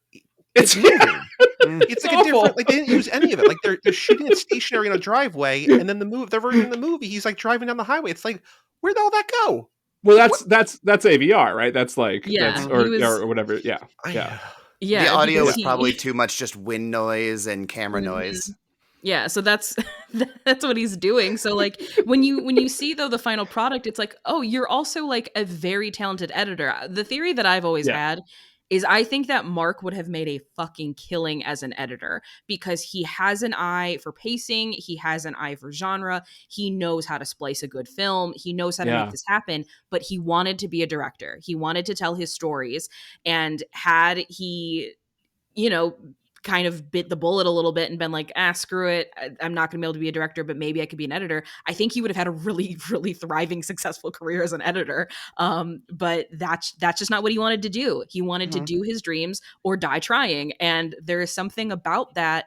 Speaker 2: it's moving.
Speaker 1: It's
Speaker 2: like
Speaker 1: awful.
Speaker 2: a different, like they didn't use any of it. Like they're shooting it stationary in a driveway, and then the version in the movie, he's like driving down the highway. It's like, where'd all that go?
Speaker 1: Well, that's AVR, right? That's like,
Speaker 4: Yeah,
Speaker 1: or whatever. Yeah.
Speaker 3: The audio
Speaker 4: because
Speaker 3: is probably too much just wind noise and camera noise.
Speaker 4: Yeah, so that's what he's doing. So like when you see though the final product, it's like, oh, you're also like a very talented editor. The theory that I've always had is I think that Mark would have made a fucking killing as an editor because he has an eye for pacing, he has an eye for genre, he knows how to splice a good film, he knows how to make this happen, but he wanted to be a director. He wanted to tell his stories, and had he, kind of bit the bullet a little bit and been like, screw it, I'm not going to be able to be a director, but maybe I could be an editor, I think he would have had a really, really thriving, successful career as an editor. But that's just not what he wanted to do. He wanted to do his dreams or die trying. And there is something about that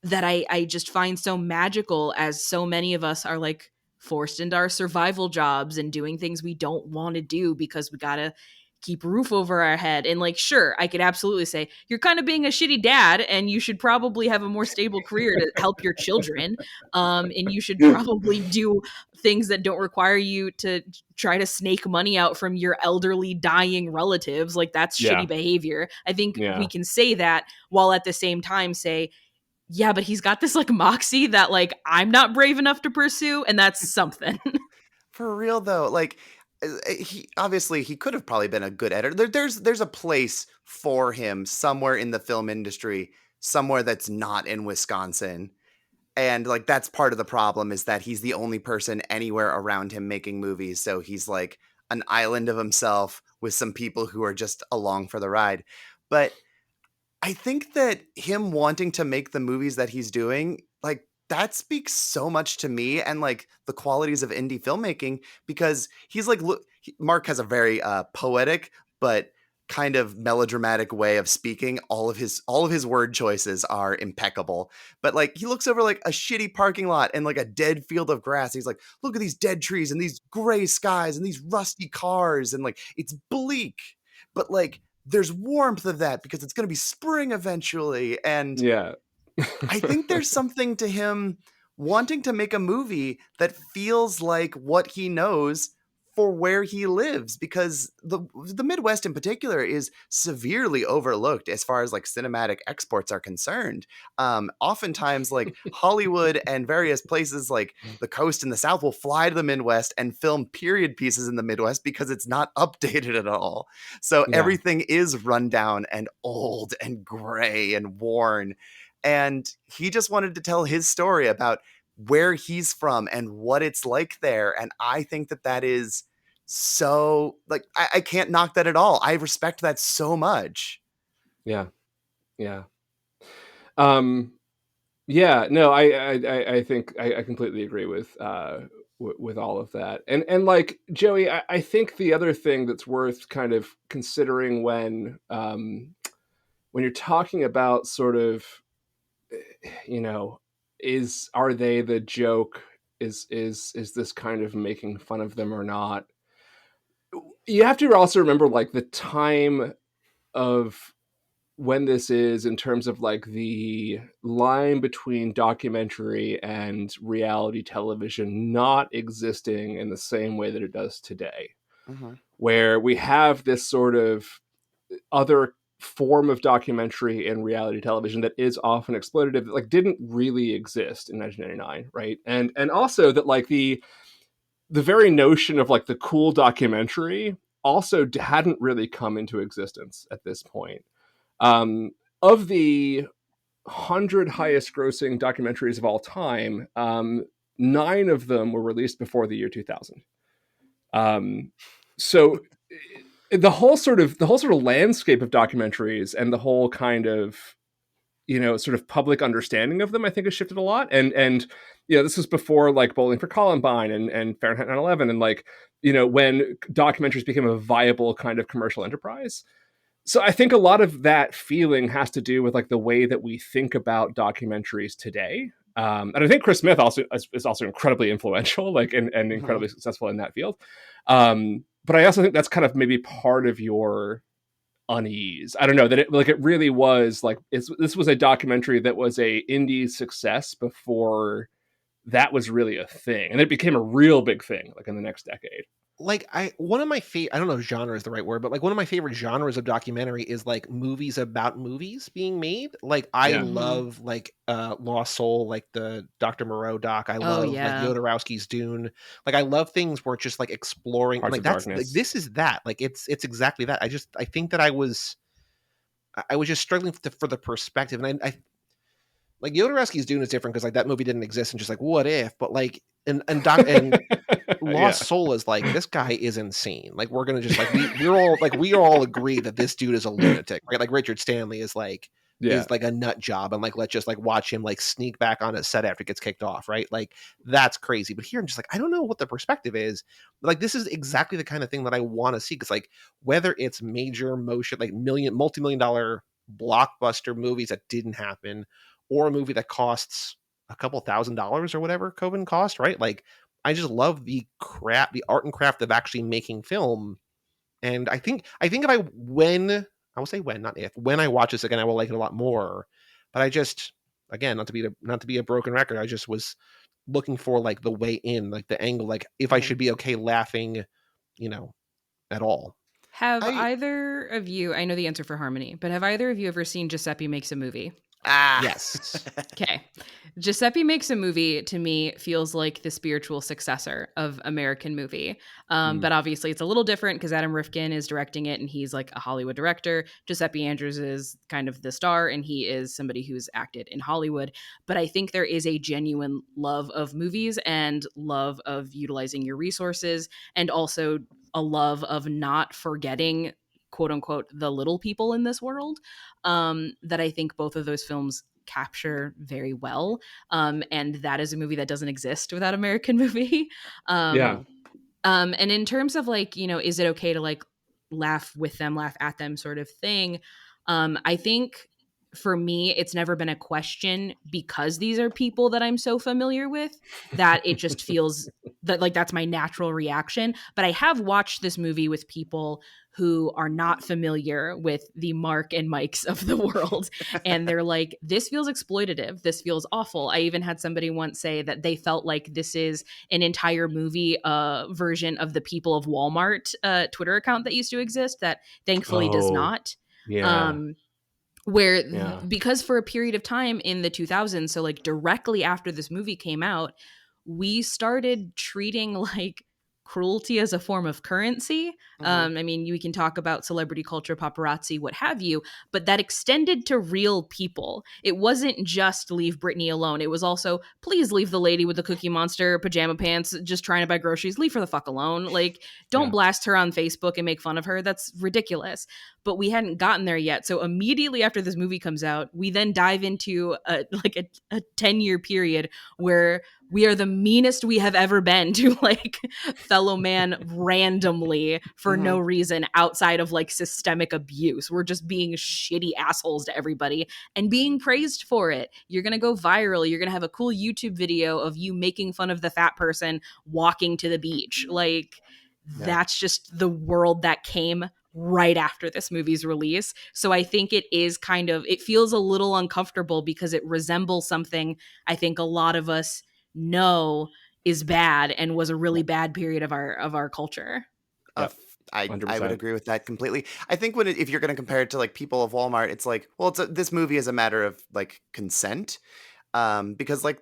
Speaker 4: I just find so magical, as so many of us are like forced into our survival jobs and doing things we don't want to do because we got to keep a roof over our head. And like, sure, I could absolutely say you're kind of being a shitty dad and you should probably have a more stable career to help your children. And you should probably do things that don't require you to try to snake money out from your elderly dying relatives. Like, that's shitty behavior. I think we can say that while at the same time say, yeah, but he's got this like moxie that like I'm not brave enough to pursue, and that's something.
Speaker 3: For real though, like he could have probably been a good editor. There's a place for him somewhere in the film industry, somewhere that's not in Wisconsin. And like that's part of the problem, is that he's the only person anywhere around him making movies. So he's like an island of himself with some people who are just along for the ride. But I think that him wanting to make the movies that he's doing, like, that speaks so much to me and like the qualities of indie filmmaking, because he's like, look, Mark has a very poetic but kind of melodramatic way of speaking. All of his word choices are impeccable. But like he looks over like a shitty parking lot and like a dead field of grass. He's like, look at these dead trees and these gray skies and these rusty cars, and like it's bleak, but like there's warmth of that because it's going to be spring eventually. And I think there's something to him wanting to make a movie that feels like what he knows for where he lives, because the Midwest in particular is severely overlooked as far as like cinematic exports are concerned. Oftentimes like Hollywood and various places like the coast in the South will fly to the Midwest and film period pieces in the Midwest because it's not updated at all. So everything is run down and old and gray and worn. And he just wanted to tell his story about where he's from and what it's like there. And I think that is so, like, I can't knock that at all. I respect that so much.
Speaker 1: Yeah. No, I think I completely agree with all of that. And like, Joey, I think the other thing that's worth kind of considering when you're talking about sort of, are they the joke? Is this kind of making fun of them or not? You have to also remember like the time of when this is, in terms of like the line between documentary and reality television not existing in the same way that it does today, where we have this sort of other form of documentary and reality television that is often exploitative, that like didn't really exist in 1999, right? And also that like the very notion of like the cool documentary also hadn't really come into existence at this point. Of the 100 highest grossing documentaries of all time, 9 of them were released before the year 2000. So the whole sort of landscape of documentaries and the whole kind of, sort of public understanding of them, I think, has shifted a lot. And this was before like Bowling for Columbine and Fahrenheit 9/11, and like, when documentaries became a viable kind of commercial enterprise. So I think a lot of that feeling has to do with like the way that we think about documentaries today. And I think Chris Smith also is also incredibly influential, like and incredibly successful in that field. But I also think that's kind of maybe part of your unease. I don't know that it really was like this was a documentary that was a indie success before that was really a thing, and it became a real big thing like in the next decade.
Speaker 2: Like one of my favorite, I don't know if genre is the right word, but like one of my favorite genres of documentary is like movies about movies being made. Like I
Speaker 1: Yeah.
Speaker 2: love like Lost Soul, like the Dr. Moreau doc. I
Speaker 4: Oh
Speaker 2: love like
Speaker 4: yeah.
Speaker 2: Jodorowsky's Dune. Like I love things where it's just like exploring, and
Speaker 1: Hearts
Speaker 2: like
Speaker 1: of
Speaker 2: that's like
Speaker 1: Darkness.
Speaker 2: this is that. Like it's exactly that. I think that I was just struggling for the perspective, and I like Jodorowsky's Dune is different because like that movie didn't exist and just like what if, but like and
Speaker 1: Yeah.
Speaker 2: Lost Soul is like, this guy is insane. Like we're gonna just like we all agree that this dude is a lunatic, right? Like Richard Stanley is like
Speaker 1: Yeah.
Speaker 2: a nut job, and like let's just like watch him like sneak back on his set after it gets kicked off, right? Like that's crazy. But here I'm just like, I don't know what the perspective is. But, like this is exactly the kind of thing that I want to see, because like whether it's major motion like multi-million dollar blockbuster movies that didn't happen, or a movie that costs a couple $1,000s or whatever Coven cost, right? Like I just love the art and craft of actually making film. And I think if I will say when, not if, when I watch this again, I will like it a lot more. But I just, again, not to be a broken record, I just was looking for like the way in, like the angle, like if I should be okay laughing, at all.
Speaker 4: Have
Speaker 3: I
Speaker 4: either of you, I know the answer for Harmony, but have either of you ever seen Giuseppe Makes a Movie?
Speaker 2: Yes.
Speaker 4: Okay. Giuseppe Makes a Movie to me feels like the spiritual successor of American Movie. But obviously it's a little different because Adam Rifkin is directing it and he's like a Hollywood director. Giuseppe Andrews is kind of the star and he is somebody who's acted in Hollywood. But I think there is a genuine love of movies and love of utilizing your resources, and also a love of not forgetting, quote unquote, the little people in this world, that I think both of those films capture very well. And that is a movie that doesn't exist without American Movie.
Speaker 1: Yeah.
Speaker 4: And in terms of like, is it okay to like laugh with them, laugh at them sort of thing? I think for me, it's never been a question because these are people that I'm so familiar with that it just feels that like that's my natural reaction. But I have watched this movie with people who are not familiar with the Mark and Mikes of the world. And they're like, this feels exploitative. This feels awful. I even had somebody once say that they felt like this is an entire movie version of the People of Walmart Twitter account that used to exist that thankfully does
Speaker 1: Oh,
Speaker 4: not.
Speaker 1: yeah.
Speaker 4: Where
Speaker 1: Yeah.
Speaker 4: because for a period of time in the 2000s, so like directly after this movie came out, we started treating like cruelty as a form of currency. I mean, we can talk about celebrity culture, paparazzi, what have you, but that extended to real people. It wasn't just leave Britney alone. It was also, please leave the lady with the Cookie Monster pajama pants just trying to buy groceries. Leave her the fuck alone. Like, don't
Speaker 1: Yeah.
Speaker 4: blast her on Facebook and make fun of her. That's ridiculous. But we hadn't gotten there yet. So immediately after this movie comes out, we then dive into a 10-year period where we are the meanest we have ever been to like fellow man randomly for no reason outside of like systemic abuse. We're just being shitty assholes to everybody and being praised for it. You're going to go viral. You're going to have a cool YouTube video of you making fun of the fat person walking to the beach. Like, that's just the world that came right after this movie's release. So I think it feels a little uncomfortable because it resembles something I think a lot of us know is bad and was a really bad period of our culture.
Speaker 1: Yep.
Speaker 3: I would
Speaker 1: 100%.
Speaker 3: agree with that completely. I think if you're going to compare it to like People of Walmart, it's like, well, this movie is a matter of like consent, because like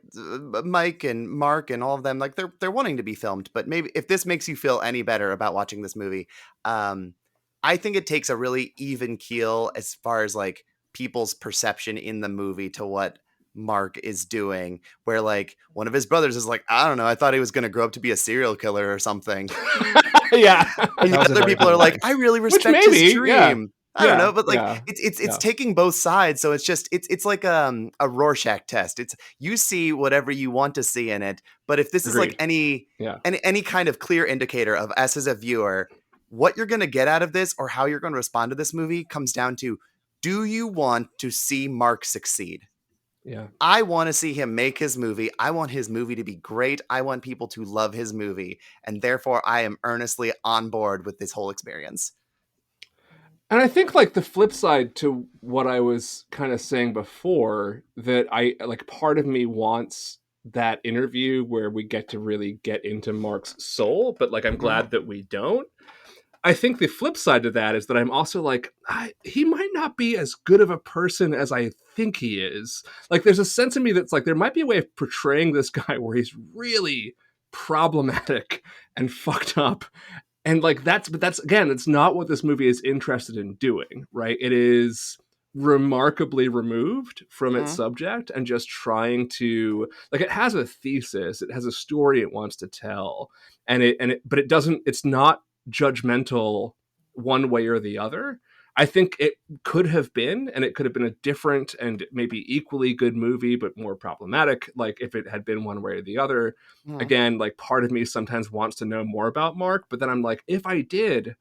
Speaker 3: Mike and Mark and all of them, like they're wanting to be filmed, but maybe if this makes you feel any better about watching this movie, I think it takes a really even keel as far as like people's perception in the movie to what Mark is doing, where like one of his brothers is like, I don't know, I thought he was going to grow up to be a serial killer or something.
Speaker 1: Yeah.
Speaker 3: And the
Speaker 2: That was a
Speaker 3: other
Speaker 2: very
Speaker 3: people are
Speaker 2: funny
Speaker 3: like,
Speaker 2: line.
Speaker 3: I really
Speaker 1: Which
Speaker 3: respect
Speaker 1: maybe,
Speaker 3: his
Speaker 1: yeah.
Speaker 3: dream. I don't know, but like
Speaker 1: Yeah.
Speaker 3: it's taking both sides, so it's just it's like a Rorschach test. It's you see whatever you want to see in it, but if this is like
Speaker 1: Agreed. Yeah.
Speaker 3: any kind of clear indicator of us as a viewer, what you're going to get out of this or how you're going to respond to this movie comes down to, do you want to see Mark succeed?
Speaker 1: Yeah.
Speaker 3: I want to see him make his movie. I want his movie to be great. I want people to love his movie. And therefore, I am earnestly on board with this whole experience.
Speaker 1: And I think like the flip side to what I was kind of saying before, that I like part of me wants that interview where we get to really get into Mark's soul, but like I'm glad that we don't. I think the flip side to that is that I'm also like, he might not be as good of a person as I think he is. Like, there's a sense of me that's like, there might be a way of portraying this guy where he's really problematic and fucked up. And like, but that's again, it's not what this movie is interested in doing, right? It is remarkably removed from its subject and just trying to, like, it has a thesis, it has a story it wants to tell, but it doesn't, it's not judgmental one way or the other. I think it could have been, and it could have been a different and maybe equally good movie, but more problematic, like if it had been one way or the other. Again, like part of me sometimes wants to know more about Mark, but then I'm like, if I did,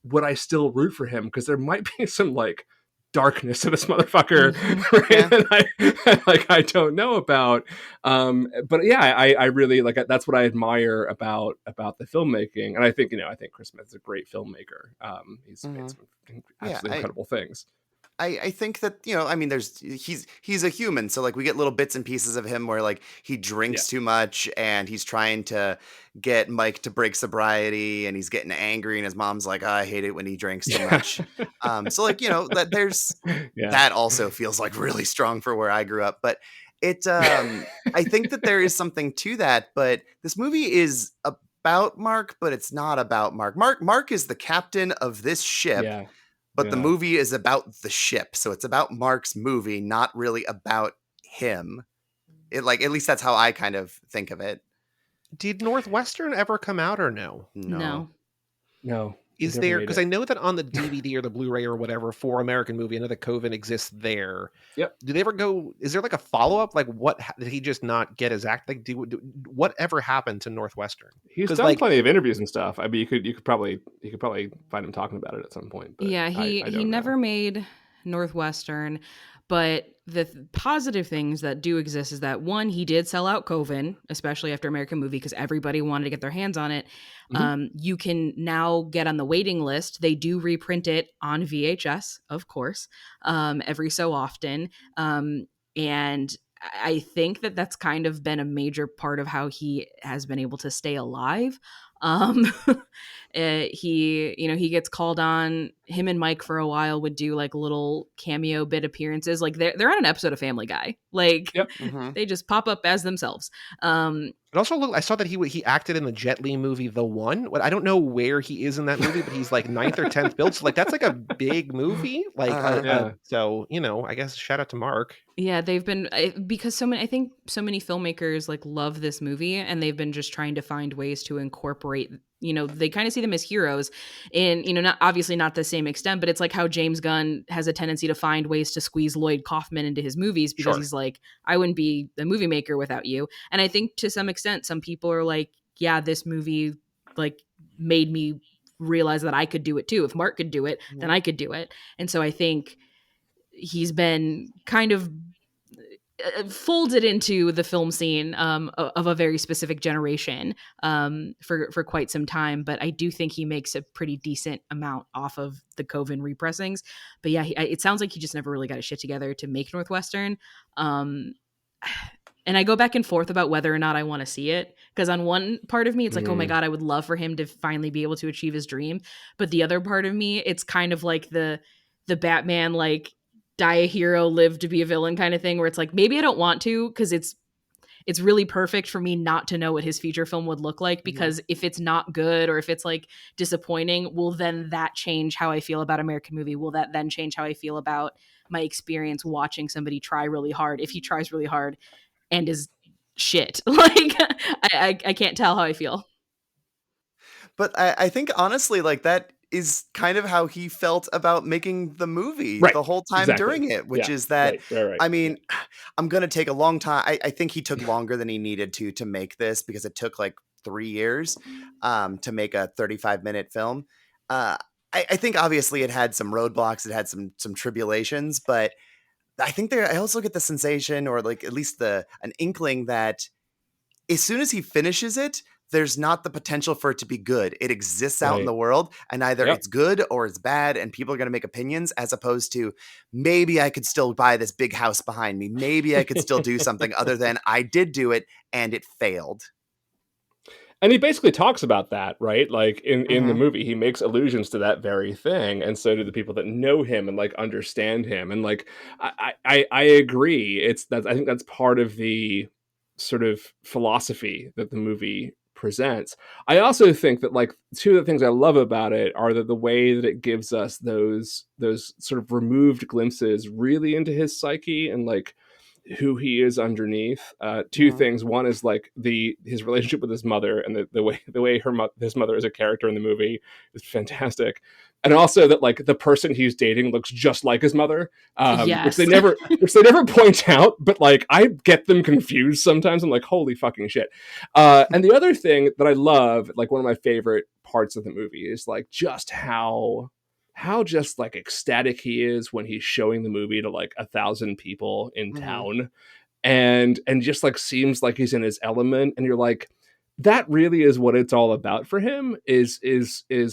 Speaker 1: would I still root for him? Because there might be some like darkness to this motherfucker, right? And I don't know about. But yeah, I really like, that's what I admire about the filmmaking, and I think I think Chris Smith is a great filmmaker. He's made some absolutely incredible things.
Speaker 3: I think that, I mean, he's a human. So like we get little bits and pieces of him where like he drinks too much and he's trying to get Mike to break sobriety and he's getting angry and his mom's like, I hate it when he drinks too much. So like, that there's that also feels like really strong for where I grew up. But I think that there is something to that, but this movie is about Mark, but it's not about Mark. Mark is the captain of this ship.
Speaker 1: Yeah.
Speaker 3: But the movie is about the ship. So it's about Mark's movie, not really about him. At least that's how I kind of think of it.
Speaker 2: Did Northwestern ever come out or no?
Speaker 4: No.
Speaker 2: Is there, because I know that on the DVD or the Blu-ray or whatever for American Movie, I know that Coven exists there.
Speaker 1: Yep.
Speaker 2: Do they ever go, is there like a follow-up? Like what, did he just not get his act? Like whatever happened to Northwestern?
Speaker 1: He's done plenty of interviews and stuff. I mean, you could probably find him talking about it at some point. But
Speaker 4: yeah, he never made Northwestern, but the positive things that do exist is that, one, he did sell out Coven, especially after American Movie, because everybody wanted to get their hands on it. You can now get on the waiting list. They do reprint it on VHS, of course, every so often. And I think that that's kind of been a major part of how he has been able to stay alive. He gets called on. Him and Mike for a while would do like little cameo bit appearances. Like they're on an episode of Family Guy. Like they just pop up as themselves.
Speaker 2: It also I saw that he acted in the Jet Li movie, The One. I don't know where he is in that movie, but he's like 9th or 10th build. So like that's like a big movie. Like so I guess shout out to Mark.
Speaker 4: Yeah, they've been, because I think so many filmmakers like love this movie, and they've been just trying to find ways to incorporate, they kind of see them as heroes in, not obviously not the same extent, but it's like how James Gunn has a tendency to find ways to squeeze Lloyd Kaufman into his movies because he's like, I wouldn't be a movie maker without you. And I think to some extent, some people are like, yeah, this movie like made me realize that I could do it too. If Mark could do it, then I could do it. And so I think he's been kind of folded into the film scene of a very specific generation for quite some time. But I do think he makes a pretty decent amount off of the Coven repressings. But yeah, it sounds like he just never really got his shit together to make Northwestern. And I go back and forth about whether or not I want to see it. Because on one part of me, it's like, oh my God, I would love for him to finally be able to achieve his dream. But the other part of me, it's kind of like the Batman, like, die a hero, live to be a villain kind of thing, where it's like, maybe I don't want to, because it's really perfect for me not to know what his feature film would look like, because if it's not good or if it's like disappointing, will then that change how I feel about American Movie? Will that then change how I feel about my experience watching somebody try really hard, if he tries really hard and is shit? Like I can't tell how I feel.
Speaker 3: But I think honestly, like, that is kind of how he felt about making the movie the whole time during it, which is that, I mean, I'm going to take a long time. I think he took longer than he needed to make this, because it took like 3 years to make a 35-minute film. I think obviously it had some roadblocks, it had some tribulations, but I think I also get the sensation, or like at least an inkling, that as soon as he finishes it, there's not the potential for it to be good. It exists out in
Speaker 1: Right.
Speaker 3: the world, and either
Speaker 1: Yep.
Speaker 3: it's good or it's bad, and people are going to make opinions, as opposed to maybe I could still buy this big house behind me. Maybe I could still do something other than I did do it and it failed.
Speaker 1: And he basically talks about that, right? Like in the
Speaker 3: Mhm.
Speaker 1: movie, he makes allusions to that very thing, and so do the people that know him and like understand him. And like I agree. I think that's part of the sort of philosophy that the movie presents. I also think that like two of the things I love about it are that the way that it gives us those sort of removed glimpses really into his psyche and like who he is underneath. Two
Speaker 3: Mhm.
Speaker 1: things. One is like his relationship with his mother, and the way his mother is a character in the movie is fantastic. And also that like the person he's dating looks just like his mother, which they
Speaker 4: Yes.
Speaker 1: never point out, but like I get them confused sometimes. I'm like, holy fucking shit. And the other thing that I love, like one of my favorite parts of the movie, is like just how just like ecstatic he is when he's showing the movie to like 1,000 people in
Speaker 3: Mhm.
Speaker 1: town, and just like seems like he's in his element, and you're like, that really is what it's all about for him. Is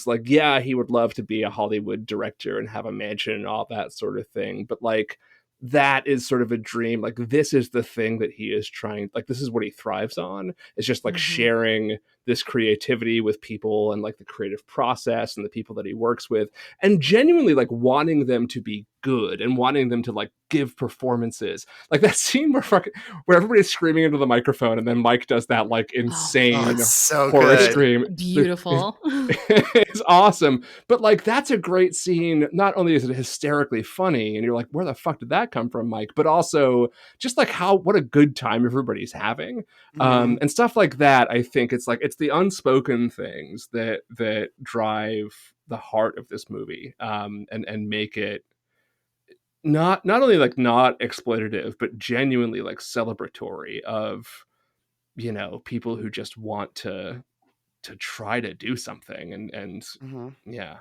Speaker 1: like, yeah, he would love to be a Hollywood director and have a mansion and all that sort of thing, but like that is sort of a dream. Like this is the thing that he is trying, like this is what he thrives on. It's just like
Speaker 4: Mhm.
Speaker 1: sharing this creativity with people and like the creative process and the people that he works with, and genuinely like wanting them to be good and wanting them to like give performances. Like that scene where everybody's screaming into the microphone and then Mike does that like
Speaker 4: Oh,
Speaker 3: Oh,
Speaker 1: insane
Speaker 3: it's so
Speaker 1: horror
Speaker 3: good.
Speaker 1: scream.
Speaker 4: beautiful.
Speaker 1: It's awesome. But like that's a great scene. Not only is it hysterically funny and you're like, where the fuck did that come from, Mike? But also just like what a good time everybody's having.
Speaker 3: Mhm.
Speaker 1: And stuff like that. I think it's like it's the unspoken things that drive the heart of this movie, and make it not only like not exploitative, but genuinely like celebratory of, people who just want to try to do something, and
Speaker 3: Mhm.
Speaker 1: yeah,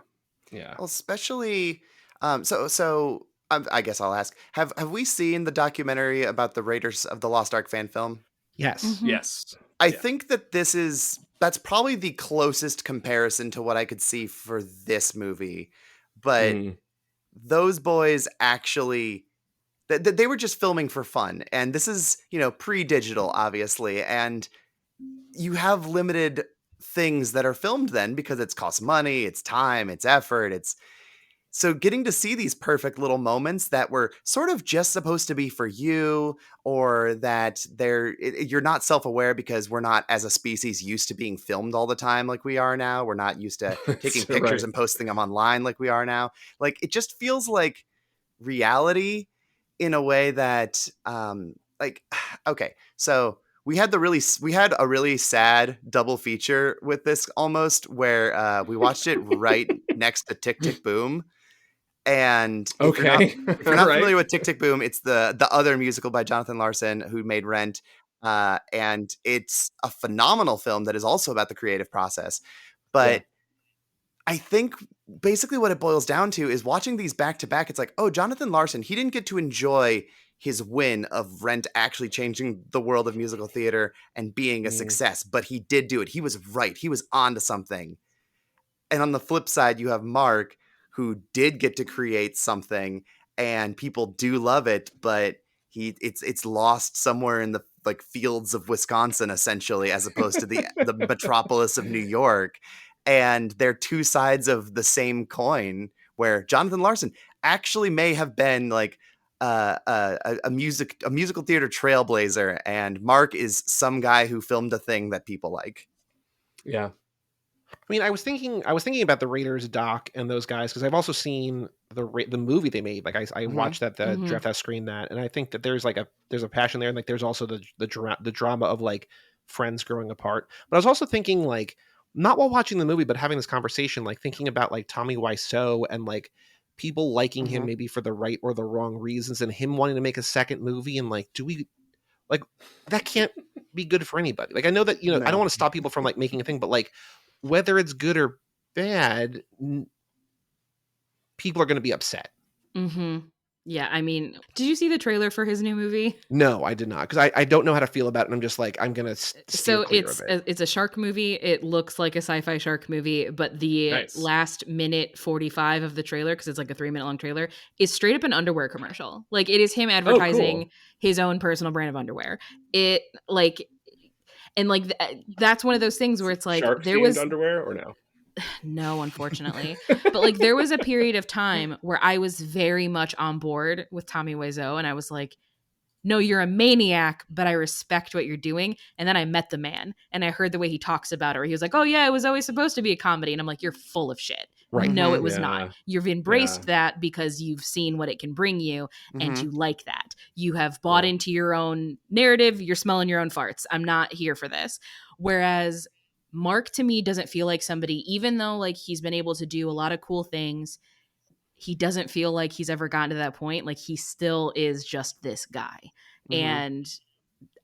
Speaker 1: yeah.
Speaker 3: Well, especially, I guess I'll ask: Have we seen the documentary about the Raiders of the Lost Ark fan film?
Speaker 2: Yes.
Speaker 4: Mhm.
Speaker 1: Yes.
Speaker 3: I
Speaker 1: Yeah.
Speaker 3: think that's probably the closest comparison to what I could see for this movie, but
Speaker 1: Mm.
Speaker 3: those boys actually, they were just filming for fun, and this is, pre-digital, obviously, and you have limited things that are filmed then because it's cost money, it's time, it's effort, it's so getting to see these perfect little moments that were sort of just supposed to be for you, or that you're not self-aware because we're not, as a species, used to being filmed all the time like we are now. We're not used to taking
Speaker 1: So,
Speaker 3: pictures
Speaker 1: right.
Speaker 3: and posting them online like we are now. Like it just feels like reality in a way that like okay, so we had a really sad double feature with this, almost, where we watched it right next to Tick Tick Boom. And
Speaker 1: Okay.
Speaker 3: if you're
Speaker 1: All
Speaker 3: not
Speaker 1: right.
Speaker 3: familiar with Tick Tick Boom, it's the other musical by Jonathan Larson, who made Rent, and it's a phenomenal film that is also about the creative process.
Speaker 1: Yeah.
Speaker 3: But I think basically what it boils down to is watching these back to back. It's like, oh, Jonathan Larson, he didn't get to enjoy his win of Rent actually changing the world of musical theater and being a
Speaker 1: Mm.
Speaker 3: success, but he did do it. He was right. He was onto something. And on the flip side, you have Mark, who did get to create something, and people do love it, but it's lost somewhere in the like fields of Wisconsin, essentially, as opposed to the metropolis of New York. And they're two sides of the same coin, where Jonathan Larson actually may have been like a musical theater trailblazer, and Mark is some guy who filmed a thing that people like.
Speaker 1: Yeah.
Speaker 2: I mean, I was thinking about the Raiders doc and those guys because I've also seen the movie they made. Like I
Speaker 3: Mhm.
Speaker 2: watched that, the
Speaker 4: Mhm.
Speaker 2: draft house screen that, and I think that there's a passion there, and like there's also the drama of like friends growing apart. But I was also thinking, like, not while watching the movie, but having this conversation, like thinking about like Tommy Wiseau and like people liking him
Speaker 3: Mhm.
Speaker 2: maybe for the right or the wrong reasons, and him wanting to make a second movie, and like, do we like that can't be good for anybody. Like I know that, I don't
Speaker 3: No.
Speaker 2: want to stop people from like making a thing, but like whether it's good or bad, people are going to be upset.
Speaker 4: Mhm. Yeah, I mean, did you see the trailer for his new movie?
Speaker 2: No, I did not, because I don't know how to feel about it, and I'm just like, I'm gonna steer
Speaker 4: So
Speaker 2: clear of it.
Speaker 4: it's a shark movie. It looks like a sci-fi shark movie, but the
Speaker 1: Nice.
Speaker 4: last minute 45 of the trailer, because it's like a 3-minute long trailer, is straight up an underwear commercial. Like it is him
Speaker 1: Oh, cool.
Speaker 4: advertising his own personal brand of underwear. It like and like that's one of those things where it's like
Speaker 1: Shark
Speaker 4: there
Speaker 1: themed
Speaker 4: was
Speaker 1: underwear or no?
Speaker 4: no, unfortunately. But like there was a period of time where I was very much on board with Tommy Wiseau, and I was like, no, you're a maniac, but I respect what you're doing. And then I met the man and I heard the way he talks about it, where he was like, oh, yeah, it was always supposed to be a comedy. And I'm like, you're full of shit.
Speaker 2: Right.
Speaker 4: No, it
Speaker 3: Mhm.
Speaker 4: was not.
Speaker 1: Yeah.
Speaker 4: You've embraced that because you've seen what it can bring you and
Speaker 3: Mhm.
Speaker 4: you like that. You have bought
Speaker 1: Yeah.
Speaker 4: into your own narrative. You're smelling your own farts. I'm not here for this. Whereas Mark to me doesn't feel like somebody, even though like he's been able to do a lot of cool things, he doesn't feel like he's ever gotten to that point. Like he still is just this guy.
Speaker 3: Mhm.
Speaker 4: And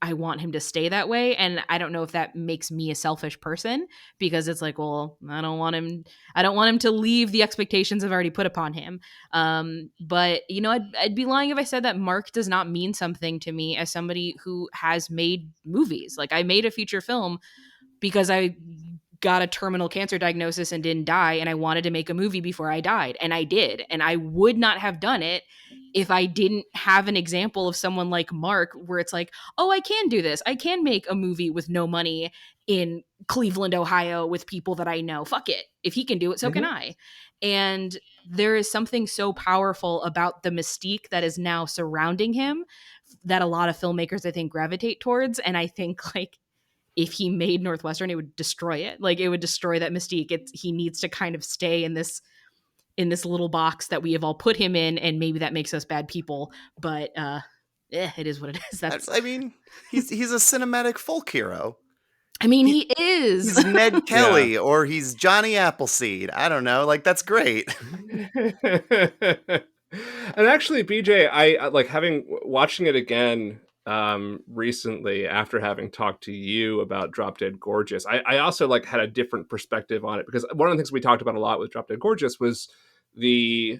Speaker 4: I want him to stay that way. And I don't know if that makes me a selfish person, because it's like, well, I don't want him to leave the expectations I've already put upon him. But you know, I'd be lying if I said that Mark does not mean something to me as somebody who has made movies. Like I made a feature film because I got a terminal cancer diagnosis and didn't die, and I wanted to make a movie before I died, and I did. And I would not have done it if I didn't have an example of someone like Mark, where it's like, oh, I can do this. I can make a movie with no money in Cleveland, Ohio, with people that I know. Fuck it. If he can do it, so can I. And there is something so powerful about the mystique that is now surrounding him that a lot of filmmakers, I think, gravitate towards. And I think like if he made Northwestern, it would destroy it. Like it would destroy that mystique. He needs to kind of stay in this little box that we have all put him in, and maybe that makes us bad people. But it is what it is.
Speaker 3: I mean, he's a cinematic folk hero.
Speaker 4: I mean,
Speaker 3: he-
Speaker 4: he is.
Speaker 3: He's Ned Kelly or he's Johnny Appleseed. I don't know. Like that's great.
Speaker 1: And actually, BJ, I like watching it again recently after having talked to you about Drop Dead Gorgeous. I also like had a different perspective on it, because one of the things we talked about a lot with Drop Dead Gorgeous was the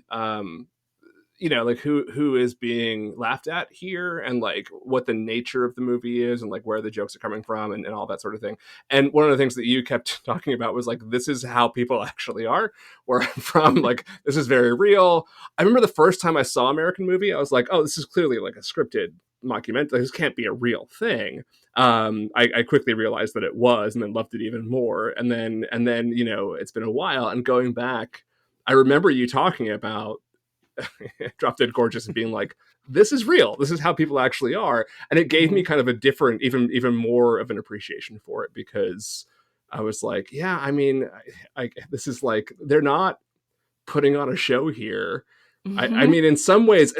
Speaker 1: like who is being laughed at here, and like what the nature of the movie is, and like where the jokes are coming from, and all that sort of thing. And one of the things that you kept talking about was like, this is how people actually are where I'm from. Like this is very real. I remember the first time I saw American Movie, I was like, oh, this is clearly like a scripted mockumentary. Like, this can't be a real thing. I quickly realized that it was, and then loved it even more. And then it's been a while, and going back, I remember you talking about Drop Dead Gorgeous and being like, this is real. This is how people actually are. And it gave me kind of a different, even more of an appreciation for it, because I was like, yeah, I mean, this is like, they're not putting on a show here. I mean, in some ways,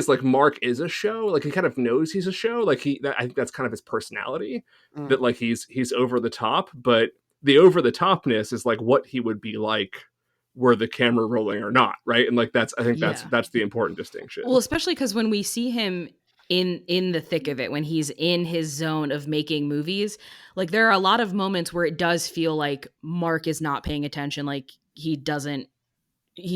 Speaker 1: like Mark is a show. Like he kind of knows he's a show. Like I think that's kind of his personality, that like he's over the top, but the over the topness is like what he would be like were the camera rolling or not, right? And like that's the important distinction.
Speaker 4: Well, especially because when we see him in the thick of it, when he's in his zone of making movies, like there are a lot of moments where it does feel like Mark is not paying attention. Like he doesn't.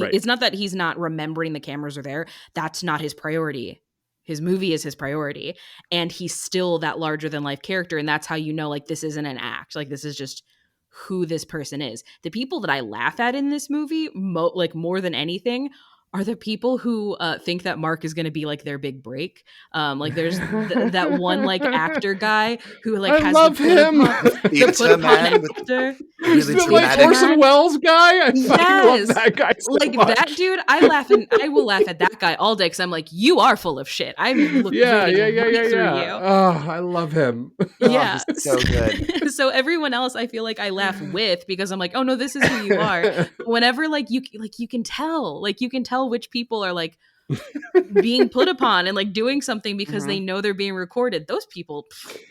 Speaker 1: Right.
Speaker 4: It's not that he's not remembering the cameras are there. That's not his priority. His movie is his priority, and he's still that larger than life character. And that's how you know, like, this isn't an act. Like, this is just who this person is. The people that I laugh at in this movie, like more than anything, are the people who think that Mark is going to be like their big break. Like there's that one like actor guy who like
Speaker 1: I love him.
Speaker 3: The
Speaker 4: put
Speaker 3: man
Speaker 4: upon
Speaker 3: with
Speaker 4: actor.
Speaker 3: really
Speaker 1: the like
Speaker 3: dramatic.
Speaker 1: Orson Welles guy. I fucking love that guy so
Speaker 4: like
Speaker 1: much.
Speaker 4: that dude. I will laugh at that guy all day because I'm like, you are full of shit. I'm rooting right through you.
Speaker 1: Oh, I love him.
Speaker 4: Yeah,
Speaker 3: he's so good.
Speaker 4: So everyone else, I feel like I laugh with, because I'm like, oh no, this is who you are. But whenever like you can tell which people are like being put upon and like doing something because they know they're being recorded. Those people,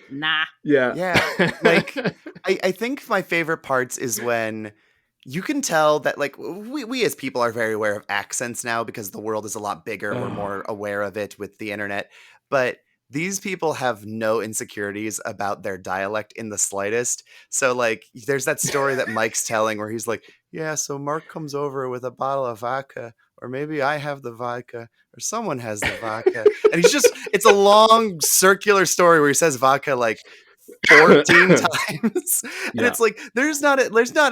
Speaker 4: nah.
Speaker 3: Yeah. Like I think my favorite parts is when you can tell that like we as people are very aware of accents now because the world is a lot bigger. We're more aware of it with the internet. But these people have no insecurities about their dialect in the slightest. So like there's that story that Mike's telling where he's like, yeah, so Mark comes over with a bottle of vodka, or maybe I have the vodka, or someone has the vodka. And it's a long circular story where he says vodka like 14 times. And
Speaker 1: Yeah.
Speaker 3: it's like there's not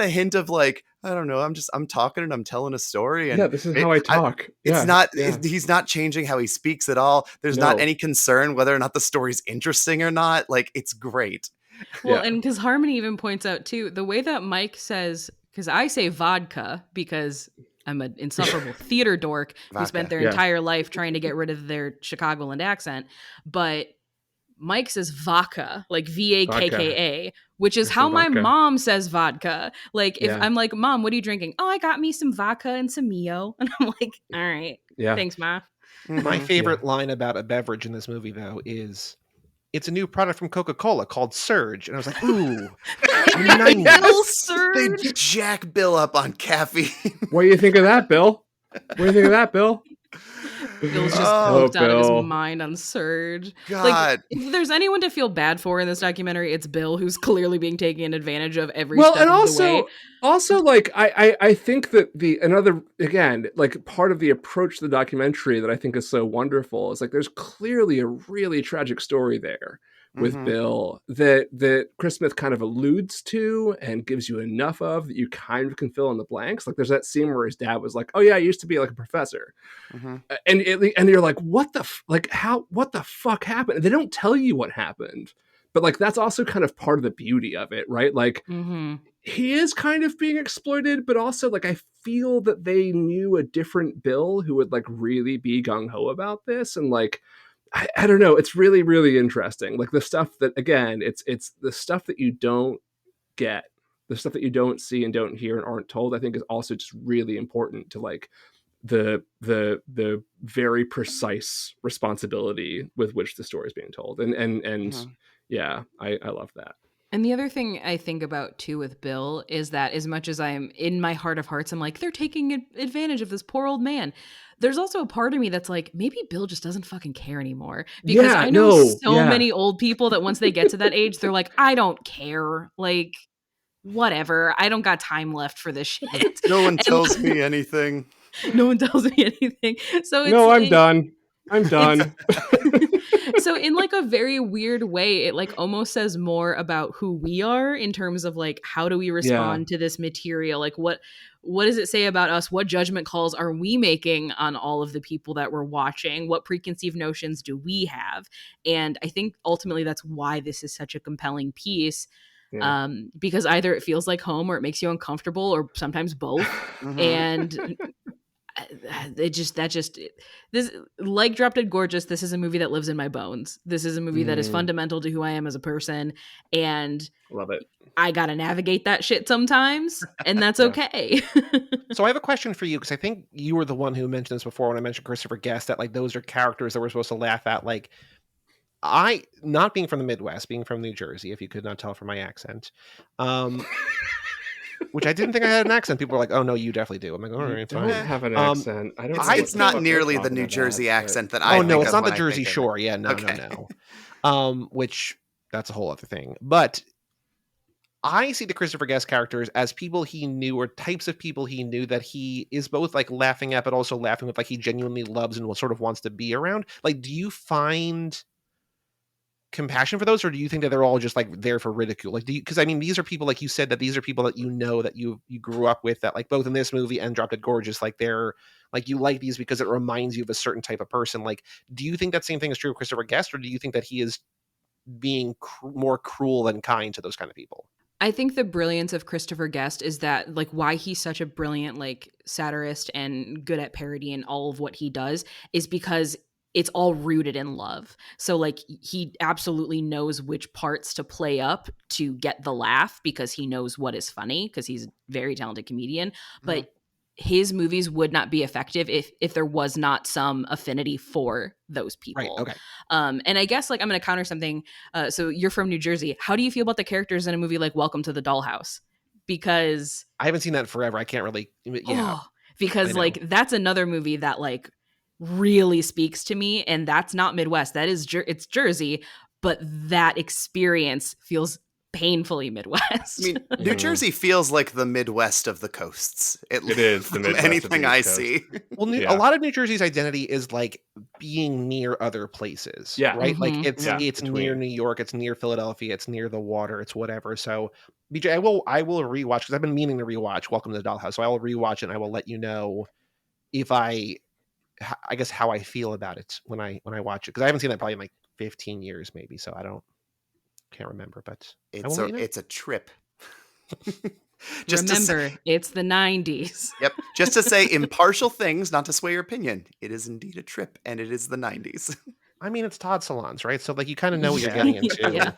Speaker 3: a hint of like, I don't know, I'm talking and I'm telling a story, and
Speaker 1: Yeah, this is how I talk.
Speaker 3: it's
Speaker 1: Yeah,
Speaker 3: not
Speaker 1: yeah.
Speaker 3: he's not changing how he speaks at all. There's not
Speaker 1: No.
Speaker 3: any concern whether or not the story's interesting or not. Like, it's great.
Speaker 4: Well,
Speaker 1: Yeah.
Speaker 4: and because Harmony even points out too, the way that Mike says, because I say vodka because I'm an insufferable theater dork who
Speaker 3: Vodka.
Speaker 4: spent their
Speaker 1: Yeah.
Speaker 4: entire life trying to get rid of their Chicagoland accent, but Mike says vodka, like VAKKA, which is
Speaker 1: There's
Speaker 4: how
Speaker 1: some
Speaker 4: my
Speaker 1: vodka.
Speaker 4: mom says vodka. Like if
Speaker 1: Yeah.
Speaker 4: I'm like, Mom, what are you drinking? Oh, I got me some vodka and some Mio. And I'm like, all right,
Speaker 1: Yeah.
Speaker 4: thanks, Ma.
Speaker 2: My
Speaker 3: Mhm.
Speaker 2: favorite line about a beverage in this movie, though, is it's a new product from Coca-Cola called Surge. And I was like, ooh, nice.
Speaker 4: Little
Speaker 3: They
Speaker 4: surge.
Speaker 3: jack Bill up on caffeine.
Speaker 1: What do you think of that, Bill? What do you think of that, Bill?
Speaker 4: Bill's just
Speaker 3: Oh,
Speaker 4: coked out of his
Speaker 1: Bill.
Speaker 4: mind on Surge.
Speaker 3: God.
Speaker 4: Like, if there's anyone to feel bad for in this documentary, it's Bill, who's clearly being taken advantage of every
Speaker 1: Well,
Speaker 4: step
Speaker 1: and
Speaker 4: of the way.
Speaker 1: also, like I think that another again, like part of the approach to the documentary that I think is so wonderful is like there's clearly a really tragic story there with
Speaker 3: Mhm.
Speaker 1: Bill that Chris Smith kind of alludes to and gives you enough of that you kind of can fill in the blanks. Like there's that scene where his dad was like, "Oh yeah, I used to be like a professor,"
Speaker 3: Mhm.
Speaker 1: and you're like, "What the what the fuck happened?" And they don't tell you what happened, but like that's also kind of part of the beauty of it, right? Like
Speaker 4: Mm-hmm.
Speaker 1: he is kind of being exploited, but also like I feel that they knew a different Bill who would like really be gung-ho about this, and like I don't know, it's really really interesting, like the stuff that again it's the stuff that you don't get, the stuff that you don't see and don't hear and aren't told, I think is also just really important to like the very precise responsibility with which the story is being told, and
Speaker 3: Mhm.
Speaker 1: yeah, I love that.
Speaker 4: And the other thing I think about too with Bill is that as much as I'm in my heart of hearts, I'm like, they're taking advantage of this poor old man. There's also a part of me that's like, maybe Bill just doesn't fucking care anymore. Because
Speaker 1: Yeah,
Speaker 4: I know
Speaker 1: no,
Speaker 4: so
Speaker 1: yeah.
Speaker 4: many old people that once they get to that age, they're like, I don't care. Like, whatever. I don't got time left for this shit.
Speaker 3: No one
Speaker 4: And
Speaker 3: tells me anything.
Speaker 4: no one tells me anything. So it's
Speaker 1: No, I'm
Speaker 4: like,
Speaker 1: done. I'm
Speaker 4: it's
Speaker 1: done.
Speaker 4: so in like a very weird way, it like almost says more about who we are in terms of like how do we
Speaker 1: Yeah.
Speaker 4: respond to this material? Like what does it say about us? What judgment calls are we making on all of the people that we're watching? What preconceived notions do we have? And I think ultimately that's why this is such a compelling piece.
Speaker 1: Yeah.
Speaker 4: Because either it feels like home or it makes you uncomfortable or sometimes both.
Speaker 3: Mhm.
Speaker 4: And this, like Drop Dead Gorgeous, this is a movie that lives in my bones. This is a movie that is
Speaker 1: Mm,
Speaker 4: fundamental to who I am as a person, and
Speaker 1: love it.
Speaker 4: I gotta navigate that shit sometimes, and that's
Speaker 1: Yeah.
Speaker 4: okay.
Speaker 2: So I have a question for you, because I think you were the one who mentioned this before when I mentioned Christopher Guest, that like those are characters that we're supposed to laugh at. Like, I, not being from the Midwest, being from New Jersey, if you could not tell from my accent, which I didn't think I had an accent. People were like, "Oh no, you definitely do." I'm like, "All
Speaker 1: You
Speaker 2: right,
Speaker 1: don't
Speaker 2: fine."
Speaker 1: have an
Speaker 2: Um,
Speaker 1: accent. I don't
Speaker 3: It's
Speaker 1: know
Speaker 2: I
Speaker 1: what
Speaker 3: it's
Speaker 1: the
Speaker 3: not
Speaker 1: fuck you're
Speaker 3: nearly the
Speaker 1: talking
Speaker 3: New
Speaker 1: about,
Speaker 3: Jersey
Speaker 1: but
Speaker 3: accent that I
Speaker 2: Oh
Speaker 3: think
Speaker 2: no,
Speaker 3: of
Speaker 2: it's not the
Speaker 3: when I
Speaker 2: Jersey
Speaker 3: think of it.
Speaker 2: Shore. Yeah, no,
Speaker 3: Okay.
Speaker 2: no. Which that's a whole other thing. But I see the Christopher Guest characters as people he knew, or types of people he knew that he is both like laughing at, but also laughing with, like he genuinely loves and sort of wants to be around. Like, do you find compassion for those, or do you think that they're all just like there for ridicule? Like, do you, because I mean, these are people, like you said, that these are people that you know, that you grew up with, that like both in this movie and Drop Dead Gorgeous, like they're like, you like these because it reminds you of a certain type of person. Like, do you think that same thing is true of Christopher Guest, or do you think that he is being more cruel than kind to those kind of people?
Speaker 4: I think the brilliance of Christopher Guest is that like why he's such a brilliant like satirist and good at parody and all of what he does is because it's all rooted in love. So like he absolutely knows which parts to play up to get the laugh because he knows what is funny because he's a very talented comedian,
Speaker 3: Mhm.
Speaker 4: but his movies would not be effective if there was not some affinity for those
Speaker 2: Right.
Speaker 4: people.
Speaker 2: Okay.
Speaker 4: And I guess like I'm going to counter something. So you're from New Jersey. How do you feel about the characters in a movie like Welcome to the Dollhouse? Because
Speaker 2: I haven't seen that in forever. I can't really. Yeah,
Speaker 4: oh,
Speaker 2: I
Speaker 4: because
Speaker 2: know.
Speaker 4: like that's another movie that like really speaks to me, and that's not Midwest. That is it's Jersey, but that experience feels painfully Midwest.
Speaker 3: I mean, New Jersey feels like the Midwest of the coasts.
Speaker 1: It is the
Speaker 3: from
Speaker 1: Midwest
Speaker 3: anything
Speaker 1: of the
Speaker 3: I
Speaker 1: East Coast.
Speaker 3: see.
Speaker 2: Well, a lot of New Jersey's identity is like being near other places,
Speaker 1: Yeah.
Speaker 2: right? Like
Speaker 4: Mhm.
Speaker 2: it's near New York, it's near Philadelphia, it's near the water, it's whatever. So, BJ, I will rewatch because I've been meaning to rewatch Welcome to the Dollhouse. So I will rewatch it and I will let you know if I guess how I feel about it when I watch it, because I haven't seen that probably in like 15 years maybe, so can't remember, but
Speaker 3: It's a trip.
Speaker 4: Remember, it's the 90s.
Speaker 3: Yep. Just to say impartial things, not to sway your opinion. It is indeed a trip, and it is the 90s.
Speaker 2: I mean, it's Todd Salons, right? So like you kind of know what you're getting into.
Speaker 4: Yeah.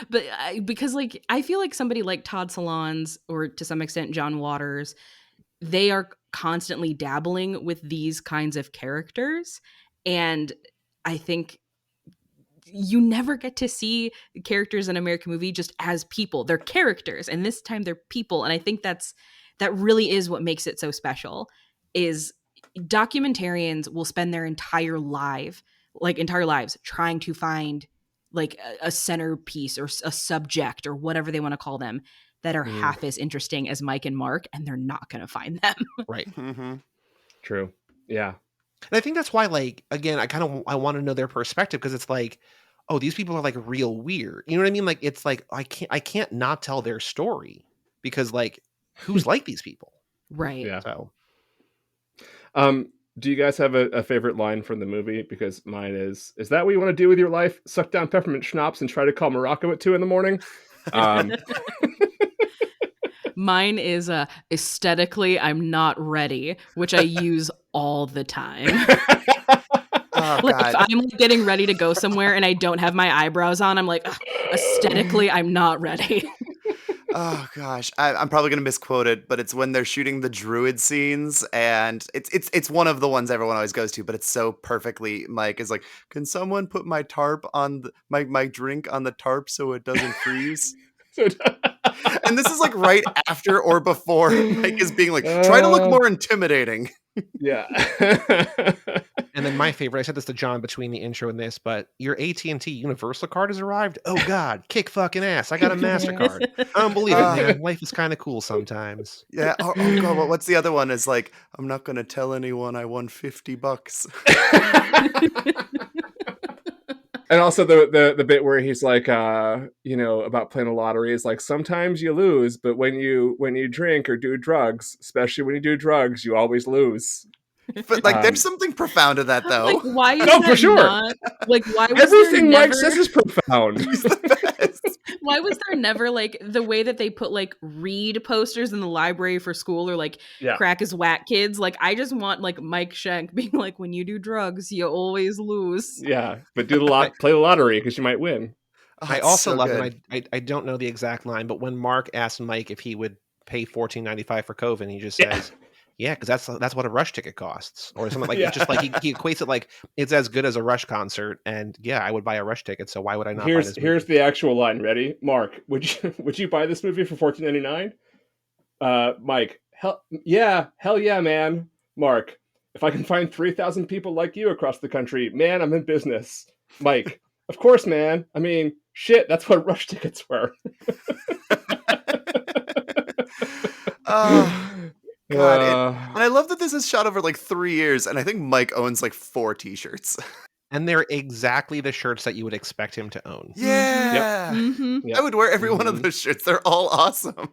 Speaker 4: But because like I feel like somebody like Todd Salons, or to some extent John Waters, they are constantly dabbling with these kinds of characters, and I think you never get to see characters in an American movie just as people. They're characters, and this time they're people. And I think that really is what makes it so special. Is documentarians will spend their entire lives trying to find like a centerpiece or a subject or whatever they want to call them that are half as interesting as Mike and Mark, and they're not going to find them.
Speaker 2: Right.
Speaker 3: Mm-hmm.
Speaker 1: True. Yeah.
Speaker 2: And I think that's why, like, again, I want to know their perspective, because it's like, oh, these people are like real weird. You know what I mean? Like, it's like I can't not tell their story, because like, who's like these people?
Speaker 4: Right.
Speaker 1: Yeah.
Speaker 2: So,
Speaker 1: do you guys have a favorite line from the movie? Because mine is that what you want to do with your life? Suck down peppermint schnapps and try to call Morocco at 2 a.m?
Speaker 4: Mine is aesthetically, I'm not ready, which I use all the time.
Speaker 3: Oh,
Speaker 4: Like
Speaker 3: God.
Speaker 4: if I'm like, getting ready to go somewhere and I don't have my eyebrows on, I'm like, aesthetically, I'm not ready.
Speaker 3: Oh gosh, I'm probably gonna misquote it, but it's when they're shooting the druid scenes, and it's one of the ones everyone always goes to, but it's so perfectly. Mike is like, "Can someone put my tarp on my drink on the tarp so it doesn't freeze?" And this is like right after or before Mike is being like, "Try to look more intimidating."
Speaker 1: Yeah.
Speaker 2: and then my favorite, I said this to John between the intro and this, but your AT&T Universal card has arrived. Oh God, kick fucking ass! I got a MasterCard. I don't believe it, man. Life is kind of cool sometimes.
Speaker 3: Yeah. Oh God, what's the other one? Is like, I'm not gonna tell anyone I won $50.
Speaker 1: And also the bit where he's like, about playing the lottery is like, sometimes you lose, but when you drink or do drugs, especially when you do drugs, you always lose.
Speaker 3: But like, there's something profound to that, though.
Speaker 4: Like, why is
Speaker 1: No,
Speaker 4: that
Speaker 1: for sure.
Speaker 4: not like why was
Speaker 1: Everything
Speaker 4: there
Speaker 1: Mike
Speaker 4: never,
Speaker 1: says is profound.
Speaker 3: He's the best.
Speaker 4: why was there never like the way that they put like read posters in the library for school, or like crack is whack kids? Like, I just want like Mike Schenk being like, when you do drugs, you always lose.
Speaker 1: Yeah, but play the lottery because you might win.
Speaker 3: Oh,
Speaker 2: I
Speaker 3: it's
Speaker 2: also
Speaker 3: so
Speaker 2: love,
Speaker 3: good.
Speaker 2: and I don't know the exact line, but when Mark asked Mike if he would pay $14.95 for Coven, he just says, "Yeah, because that's what a Rush ticket costs," or something like. It's just like he equates it like it's as good as a Rush concert, and yeah, I would buy a Rush ticket. So why would I not?
Speaker 1: Here's
Speaker 2: buy this movie?
Speaker 1: here's the actual line. Ready, Mark? Would you buy this movie for $14.99? Mike, hell yeah, man. Mark, if I can find 3,000 people like you across the country, man, I'm in business. Mike, of course, man. I mean, shit, that's what Rush tickets were.
Speaker 3: Oh, God. And I love that this is shot over like 3 years, and I think Mike owns like 4 t-shirts.
Speaker 2: And they're exactly the shirts that you would expect him to own.
Speaker 3: Yeah.
Speaker 1: Yep.
Speaker 3: I would wear every one of those shirts. They're all awesome.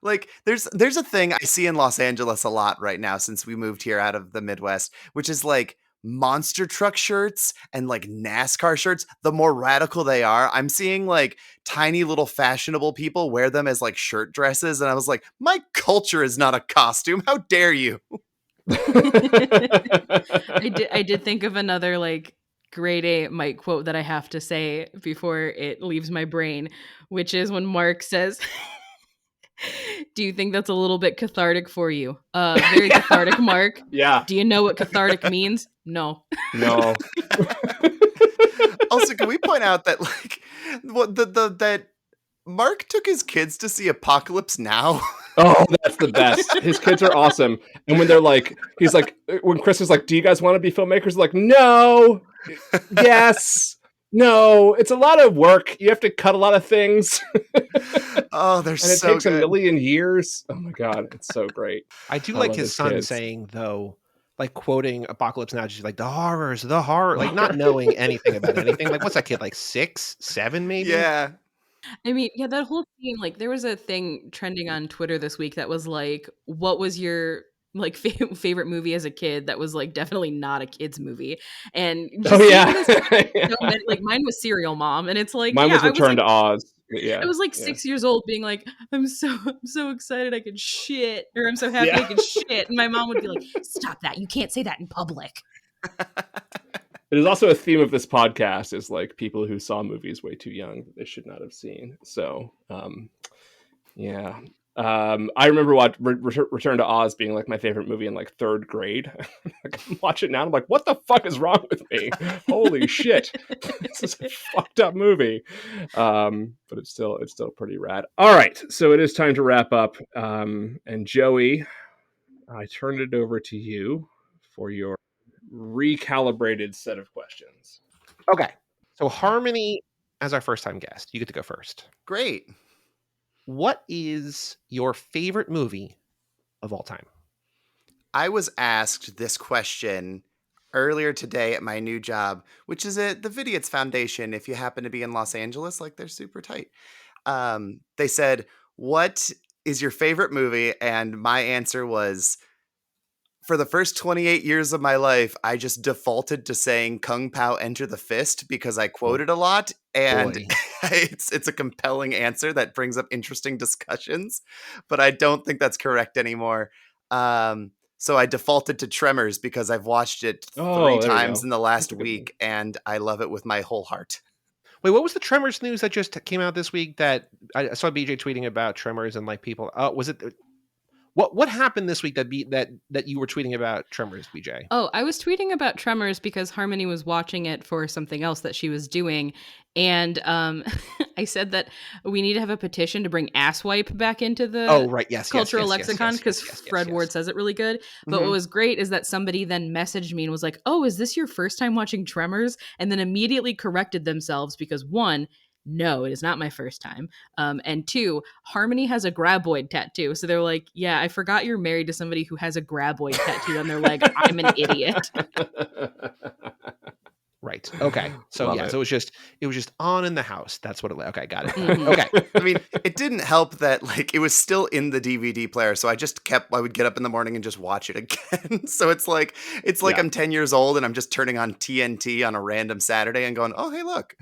Speaker 3: Like, there's a thing I see in Los Angeles a lot right now since we moved here out of the Midwest, which is like monster truck shirts and like NASCAR shirts. The more radical they are, I'm seeing like tiny little fashionable people wear them as like shirt dresses, and I was like, my culture is not a costume. How dare you?
Speaker 4: I did think of another like grade A Mike quote that I have to say before it leaves my brain, which is when Mark says, "Do you think that's a little bit cathartic for you?" Very cathartic, Mark.
Speaker 1: Yeah.
Speaker 4: Do you know what cathartic means? No.
Speaker 1: No.
Speaker 3: Also, can we point out that like what that Mark took his kids to see Apocalypse Now.
Speaker 1: Oh, that's the best. His kids are awesome. And when they're like, he's like, when Chris is like, do you guys want to be filmmakers? Like, no, yes, no. It's a lot of work. You have to cut a lot of things.
Speaker 3: Oh, they're
Speaker 1: And it
Speaker 3: so
Speaker 1: takes
Speaker 3: good.
Speaker 1: a million years. Oh my God, it's so great.
Speaker 2: I do
Speaker 1: I
Speaker 2: like
Speaker 1: love
Speaker 2: his
Speaker 1: his
Speaker 2: son
Speaker 1: kids.
Speaker 2: saying, though, like quoting Apocalypse Now, just like the horrors, the horror, like not knowing anything about anything. Like, what's that kid, like 6, 7 maybe?
Speaker 3: Yeah.
Speaker 4: I mean, yeah, that whole thing, like, there was a thing trending on Twitter this week that was like, what was your like favorite movie as a kid that was like definitely not a kid's movie? And just seeing this so many, like mine was Serial Mom, and it's like,
Speaker 1: Mine
Speaker 4: yeah,
Speaker 1: was
Speaker 4: I was
Speaker 1: Return
Speaker 4: like,
Speaker 1: to Oz. Yeah,
Speaker 4: I was like
Speaker 1: yeah.
Speaker 4: 6 years old being like, I'm so excited I could shit, or I'm so happy I could shit. And my mom would be like, stop that. You can't say that in public.
Speaker 1: It is also a theme of this podcast is like people who saw movies way too young that they should not have seen. So, yeah. I remember Return to Oz being like my favorite movie in like 3rd grade. I can watch it now. I'm like, what the fuck is wrong with me? Holy shit. This is a fucked up movie. But it's still pretty rad. All right. So it is time to wrap up. And Joey, I turn it over to you for your recalibrated set of questions.
Speaker 2: Okay. So Harmony, as our first time guest, you get to go first.
Speaker 3: Great.
Speaker 2: What is your favorite movie of all time?
Speaker 3: I was asked this question earlier today at my new job, which is at the Vidiots Foundation. If you happen to be in Los Angeles, like they're super tight. They said, what is your favorite movie? And my answer was, for the first 28 years of my life, I just defaulted to saying Kung Pao Enter the Fist because I quote it a lot. And
Speaker 2: Boy.
Speaker 3: it's a compelling answer that brings up interesting discussions, but I don't think that's correct anymore. So I defaulted to Tremors because I've watched it 3 times in the last week, and I love it with my whole heart.
Speaker 2: Wait, what was the Tremors news that just came out this week? That I saw BJ tweeting about Tremors and like people. Was it what happened this week that you were tweeting about Tremors, BJ?
Speaker 4: Oh, I was tweeting about Tremors because Harmony was watching it for something else that she was doing. And I said that we need to have a petition to bring asswipe back into the cultural lexicon because Fred Ward says it really good. But what was great is that somebody then messaged me and was like, oh, is this your first time watching Tremors? And then immediately corrected themselves because 1, no, it is not my first time. And 2, Harmony has a graboid tattoo. So they're like, yeah, I forgot you're married to somebody who has a graboid tattoo on their leg. I'm an idiot.
Speaker 2: Right. Okay. So
Speaker 1: Love
Speaker 2: yeah,
Speaker 1: it.
Speaker 2: so it was just on in the house. That's what it was. Okay, got it.
Speaker 4: Mhm.
Speaker 2: Okay.
Speaker 3: I mean, it didn't help that like it was still in the DVD player, so I would get up in the morning and just watch it again. So it's like
Speaker 2: Yeah.
Speaker 3: I'm 10 years old and I'm just turning on TNT on a random Saturday and going, "Oh, hey, look."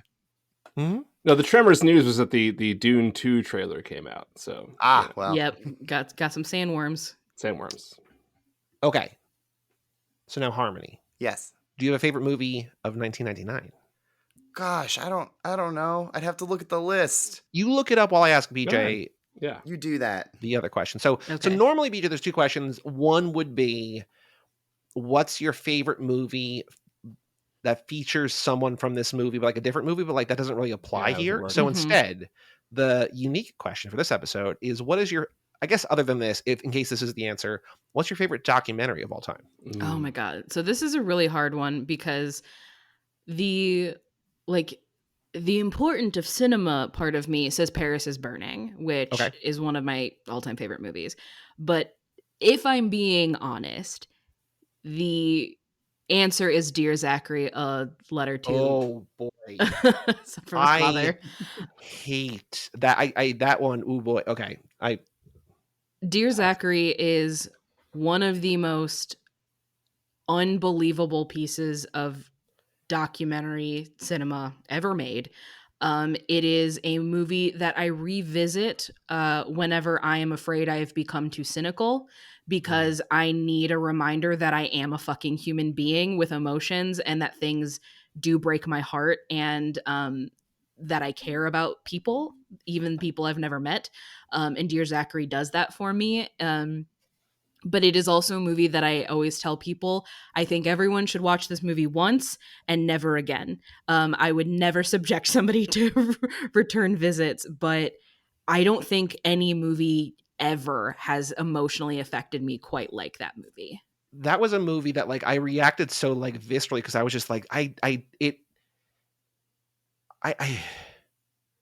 Speaker 2: Mm-hmm.
Speaker 1: No, the Tremors news was that the Dune 2 trailer came out. So
Speaker 3: Well.
Speaker 4: Yep, got some sandworms.
Speaker 1: sandworms.
Speaker 2: Okay. So now Harmony.
Speaker 3: Yes.
Speaker 2: Do you have a favorite movie of 1999?
Speaker 3: Gosh, I don't know. I'd have to look at the list.
Speaker 2: You look it up while I ask BJ
Speaker 1: Yeah.
Speaker 3: You do that.
Speaker 2: the other question. So
Speaker 4: Okay.
Speaker 2: normally, BJ, there's 2 questions. One would be, what's your favorite movie that features someone from this movie, but like a different movie, but like that doesn't really apply
Speaker 1: Yeah,
Speaker 2: here.
Speaker 1: doesn't
Speaker 2: So
Speaker 4: work.
Speaker 2: instead, the unique question for this episode is, what is your, I guess other than this, if in case this is the answer, what's your favorite documentary of all time?
Speaker 4: Oh my God. So this is a really hard one because the important of cinema part of me says Paris is Burning, which
Speaker 2: Okay.
Speaker 4: is one of my all-time favorite movies. But if I'm being honest, the answer is Dear Zachary, a letter to
Speaker 2: Oh boy.
Speaker 4: from his father.
Speaker 2: Hate that. I that one. Oh boy. Okay.
Speaker 4: Dear Zachary is one of the most unbelievable pieces of documentary cinema ever made. It is a movie that I revisit whenever I am afraid I have become too cynical, because I need a reminder that I am a fucking human being with emotions and that things do break my heart, and that I care about people, even people I've never met. And Dear Zachary does that for me. But it is also a movie that I always tell people, I think everyone should watch this movie once and never again. I would never subject somebody to return visits, but I don't think any movie ever has emotionally affected me quite like that movie.
Speaker 2: That was a movie that like I reacted so like viscerally because I was just like I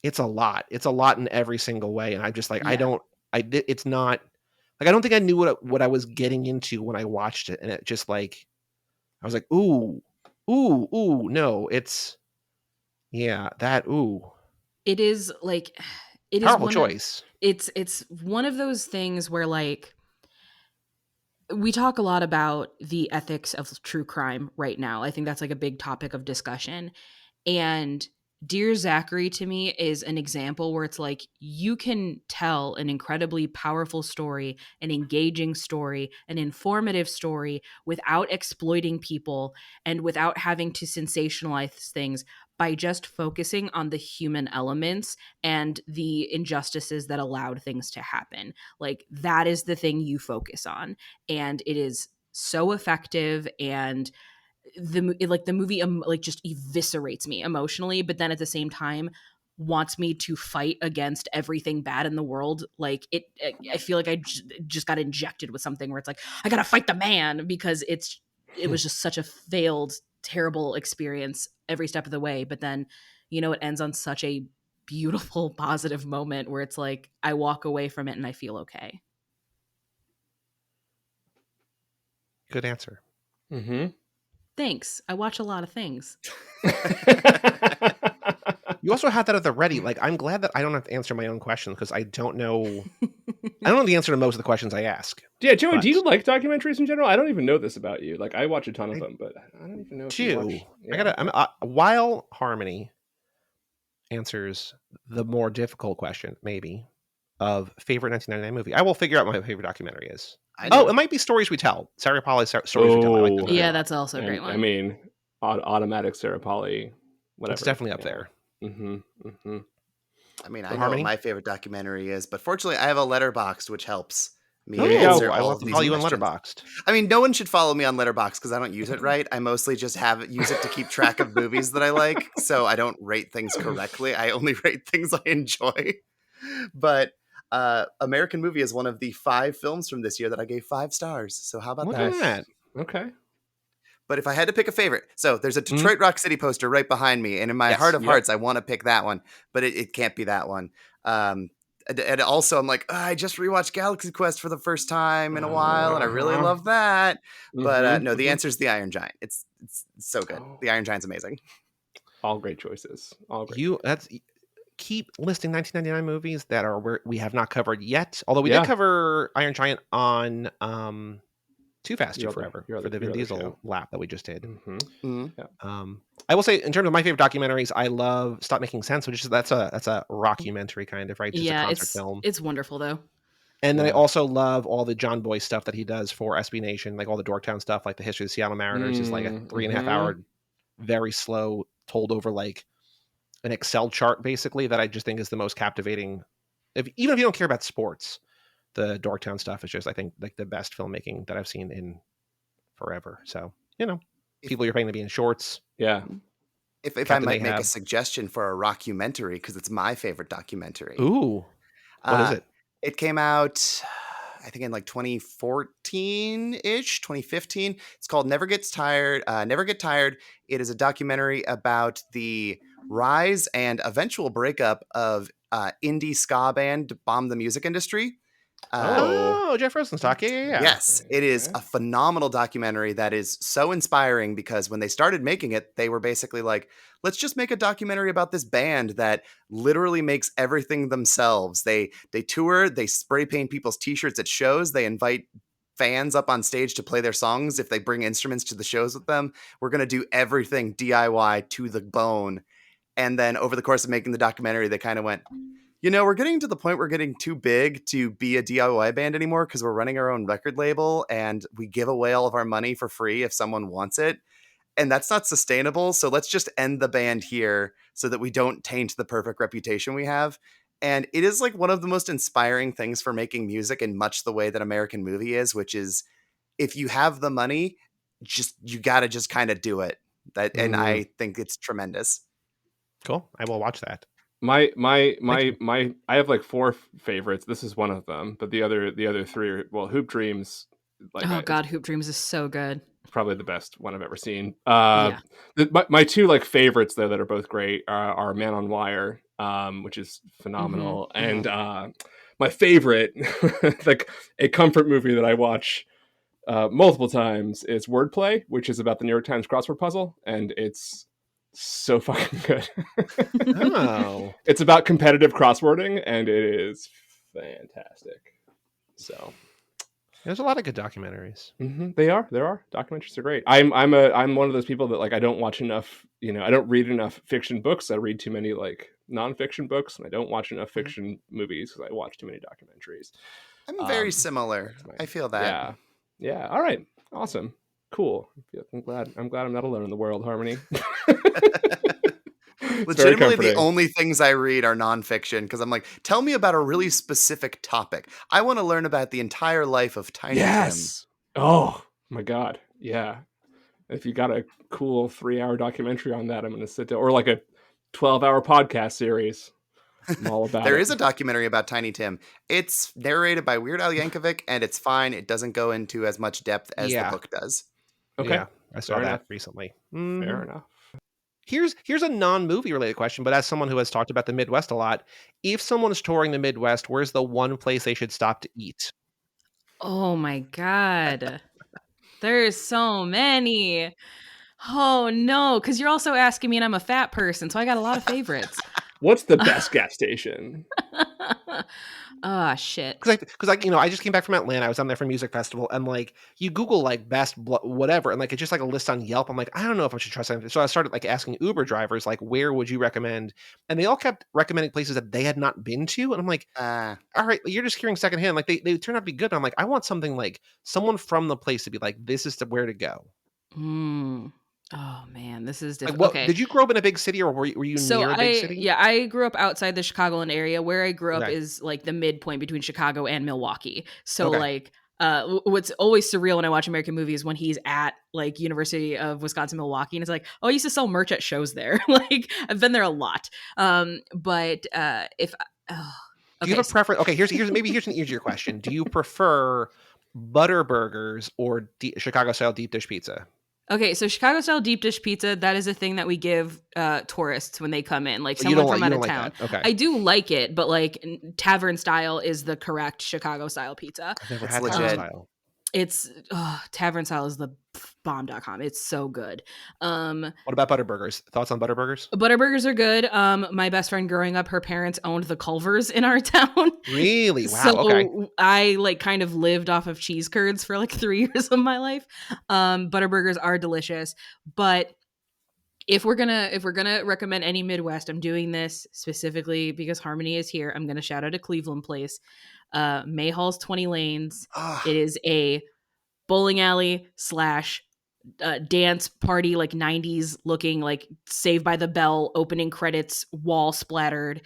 Speaker 2: it's a lot. It's a lot in every single way, and I'm just like
Speaker 4: Yeah.
Speaker 2: it's not like I don't think I knew what I was getting into when I watched it, and it just like I was like ooh no, it's that
Speaker 4: It is like it is
Speaker 2: powerful
Speaker 4: one of
Speaker 2: choice.
Speaker 4: it's one of those things where like we talk a lot about the ethics of true crime right now. I think that's like a big topic of discussion. And Dear Zachary to me is an example where it's like you can tell an incredibly powerful story, an engaging story, an informative story without exploiting people and without having to sensationalize things by just focusing on the human elements and the injustices that allowed things to happen. Like that is the thing you focus on. And it is so effective, and the movie like just eviscerates me emotionally, but then at the same time wants me to fight against everything bad in the world. Like I feel like I just got injected with something where it's like I gotta fight the man, because it was just such a failed, terrible experience every step of the way. But then it ends on such a beautiful, positive moment where it's like I walk away from it and I feel okay.
Speaker 2: Good answer.
Speaker 1: Mm-hmm.
Speaker 4: Thanks. I watch a lot of things.
Speaker 2: You also had that at the ready. Like, I'm glad that I don't have to answer my own questions because I don't know the answer to most of the questions I ask.
Speaker 1: Yeah, Joey,
Speaker 2: But
Speaker 1: do you like documentaries in general? I don't even know this about you. Like, I watch a ton of
Speaker 2: I
Speaker 1: them, but I don't even know if you watch.
Speaker 2: Yeah. While Harmony answers the more difficult question, maybe, of favorite 1999 movie, I will figure out what my favorite documentary is. It might be Stories We Tell. Sarah Polley's Stories We Tell. I like that movie a
Speaker 4: Yeah,
Speaker 2: lot.
Speaker 4: that's also a great one.
Speaker 1: I mean, automatic Sarah Polley, whatever.
Speaker 2: It's definitely up there.
Speaker 1: Mm-hmm. Mm-hmm.
Speaker 3: I mean,
Speaker 2: So
Speaker 3: I know
Speaker 2: Harmony?
Speaker 3: what my favorite documentary is, but fortunately, I have a Letterboxd, which helps me
Speaker 1: There you go.
Speaker 3: answer
Speaker 2: I
Speaker 3: all
Speaker 2: will
Speaker 3: of these
Speaker 2: follow you on
Speaker 3: questions.
Speaker 2: Letterboxd.
Speaker 3: I mean, no one should follow me on Letterboxd because I don't use it right. I mostly just use it to keep track of movies that I like, so I don't rate things correctly. I only rate things I enjoy. But American Movie is one of the 5 films from this year that I gave 5 stars. So how about
Speaker 2: Look
Speaker 3: that?
Speaker 2: at that.
Speaker 1: Okay.
Speaker 3: But if I had to pick a favorite, so there's a Detroit Rock City poster right behind me, and in my heart of hearts, I want to pick that one, but it can't be that one. And also, I'm like, I just rewatched Galaxy Quest for the first time in a while, and I really love that. But no, the answer is The Iron Giant. It's so good. The Iron Giant's amazing.
Speaker 1: All great choices. All great.
Speaker 2: Keep listing 1999 movies that are where we have not covered yet. Although we did cover Iron Giant on Too Fast, Too Forever for the Vin Diesel lap that we just did.
Speaker 3: Mm-hmm.
Speaker 1: Yeah.
Speaker 2: I will say, in terms of my favorite documentaries, I love Stop Making Sense, which is that's a rockumentary kind of, right? Just a concert film.
Speaker 4: It's wonderful though.
Speaker 2: And then I also love all the John Boy stuff that he does for SB Nation, like all the Dorktown stuff, like the history of the Seattle Mariners is like a 3.5 hour, very slow, told over like an Excel chart, basically, that I just think is the most captivating. Even if you don't care about sports, the Dorktown stuff is just, I think, like the best filmmaking that I've seen in forever. So, people you're paying to be in shorts.
Speaker 1: Yeah.
Speaker 3: If I might make a suggestion for a rockumentary, because it's my favorite documentary.
Speaker 2: Ooh. What is it?
Speaker 3: It came out, I think, in like 2014-ish, 2015. It's called Never Get Tired. It is a documentary about the rise and eventual breakup of indie ska band Bomb the Music Industry.
Speaker 2: Jeff Rosenstock. Yeah.
Speaker 3: Yes, it is a phenomenal documentary that is so inspiring, because when they started making it, they were basically like, let's just make a documentary about this band that literally makes everything themselves. They tour, they spray paint people's t-shirts at shows, they invite fans up on stage to play their songs if they bring instruments to the shows with them. We're going to do everything DIY to the bone. And then over the course of making the documentary, they kind of went, we're getting to the point we're getting too big to be a DIY band anymore, because we're running our own record label and we give away all of our money for free if someone wants it. And that's not sustainable. So let's just end the band here so that we don't taint the perfect reputation we have. And it is like one of the most inspiring things for making music in much the way that American Movie is, which is if you have the money, you got to just kind of do it. And I think it's tremendous.
Speaker 2: Cool. I will watch that.
Speaker 1: I have like 4 favorites. This is one of them, but the other 3 are, well, Hoop Dreams, like
Speaker 4: Oh
Speaker 1: it's
Speaker 4: God, Hoop Dreams is so good.
Speaker 1: probably the best one I've ever seen.
Speaker 4: Yeah.
Speaker 1: My 2 like favorites though that are both great are Man on Wire, which is phenomenal, and my favorite, like a comfort movie that I watch multiple times, is Wordplay, which is about the New York Times crossword puzzle, and it's so fucking good.
Speaker 2: Oh.
Speaker 1: It's about competitive crosswording, and it is fantastic. So
Speaker 2: There's a lot of good documentaries.
Speaker 1: there are documentaries are great. I'm one of those people that, like, I don't watch enough. I don't read enough fiction books. I read too many like nonfiction books, and I don't watch enough fiction movies because I watch too many documentaries.
Speaker 3: I'm very similar. I feel that.
Speaker 1: Yeah. All right. Awesome. Cool. I'm glad I'm not alone in the world, Harmony.
Speaker 3: Legitimately, the only things I read are nonfiction because I'm like, tell me about a really specific topic. I want to learn about the entire life of Tiny Tim.
Speaker 1: Oh my God. Yeah. If you got a cool 3-hour documentary on that, I'm going to sit down, or like a 12-hour podcast series. I'm all about
Speaker 3: There
Speaker 1: it.
Speaker 3: is a documentary about Tiny Tim. It's narrated by Weird Al Yankovic, and it's fine. It doesn't go into as much depth as the book does.
Speaker 1: Okay.
Speaker 2: Yeah, I saw that recently.
Speaker 1: Fair enough.
Speaker 2: Here's a non-movie related question, but as someone who has talked about the Midwest a lot, if someone's touring the Midwest, where's the one place they should stop to eat?
Speaker 4: Oh my God. There's so many. Oh no, because you're also asking me, and I'm a fat person, so I got a lot of favorites.
Speaker 1: What's the best gas station?
Speaker 4: Ah, shit.
Speaker 2: Because I just came back from Atlanta. I was on there for a music festival, and like you Google like best whatever, and like it's just like a list on Yelp. I'm like, I don't know if I should trust anything. So I started like asking Uber drivers, like, where would you recommend? And they all kept recommending places that they had not been to, and I'm like, all right, you're just hearing secondhand. Like they turn out to be good. And I'm like, I want something like someone from the place to be like, this is where to go.
Speaker 4: Oh man, this is difficult.
Speaker 2: Like,
Speaker 4: okay.
Speaker 2: Did you grow up in a big city, or were you near a big city?
Speaker 4: Yeah, I grew up outside the Chicagoland area. Where I grew up is like the midpoint between Chicago and Milwaukee. So like, what's always surreal when I watch American movies when he's at like University of Wisconsin Milwaukee, and it's like, oh, I used to sell merch at shows there. Like I've been there a lot. But if
Speaker 2: do you have a preference? Okay, here's an easier question. Do you prefer butter burgers or Chicago style deep dish pizza?
Speaker 4: Okay, so Chicago style deep dish pizza, that is a thing that we give tourists when they come in, like someone from out of town.
Speaker 2: Okay.
Speaker 4: I do like it, but like tavern style is the correct Chicago style pizza.
Speaker 2: I've never had tavern style.
Speaker 4: It's tavern style is the bomb.com. It's so good.
Speaker 2: What about Butterburgers? Thoughts on Butterburgers?
Speaker 4: Butterburgers are good. My best friend growing up, her parents owned the Culvers in our town.
Speaker 2: Really? Wow.
Speaker 4: So
Speaker 2: okay.
Speaker 4: I like kind of lived off of cheese curds for like 3 years of my life. Butterburgers are delicious, but if we're gonna recommend any Midwest, I'm doing this specifically because Harmony is here. I'm gonna shout out a Cleveland place. Mayhall's 20 Lanes. It is a bowling alley / dance party, like 90s looking, like Saved by the Bell opening credits wall splattered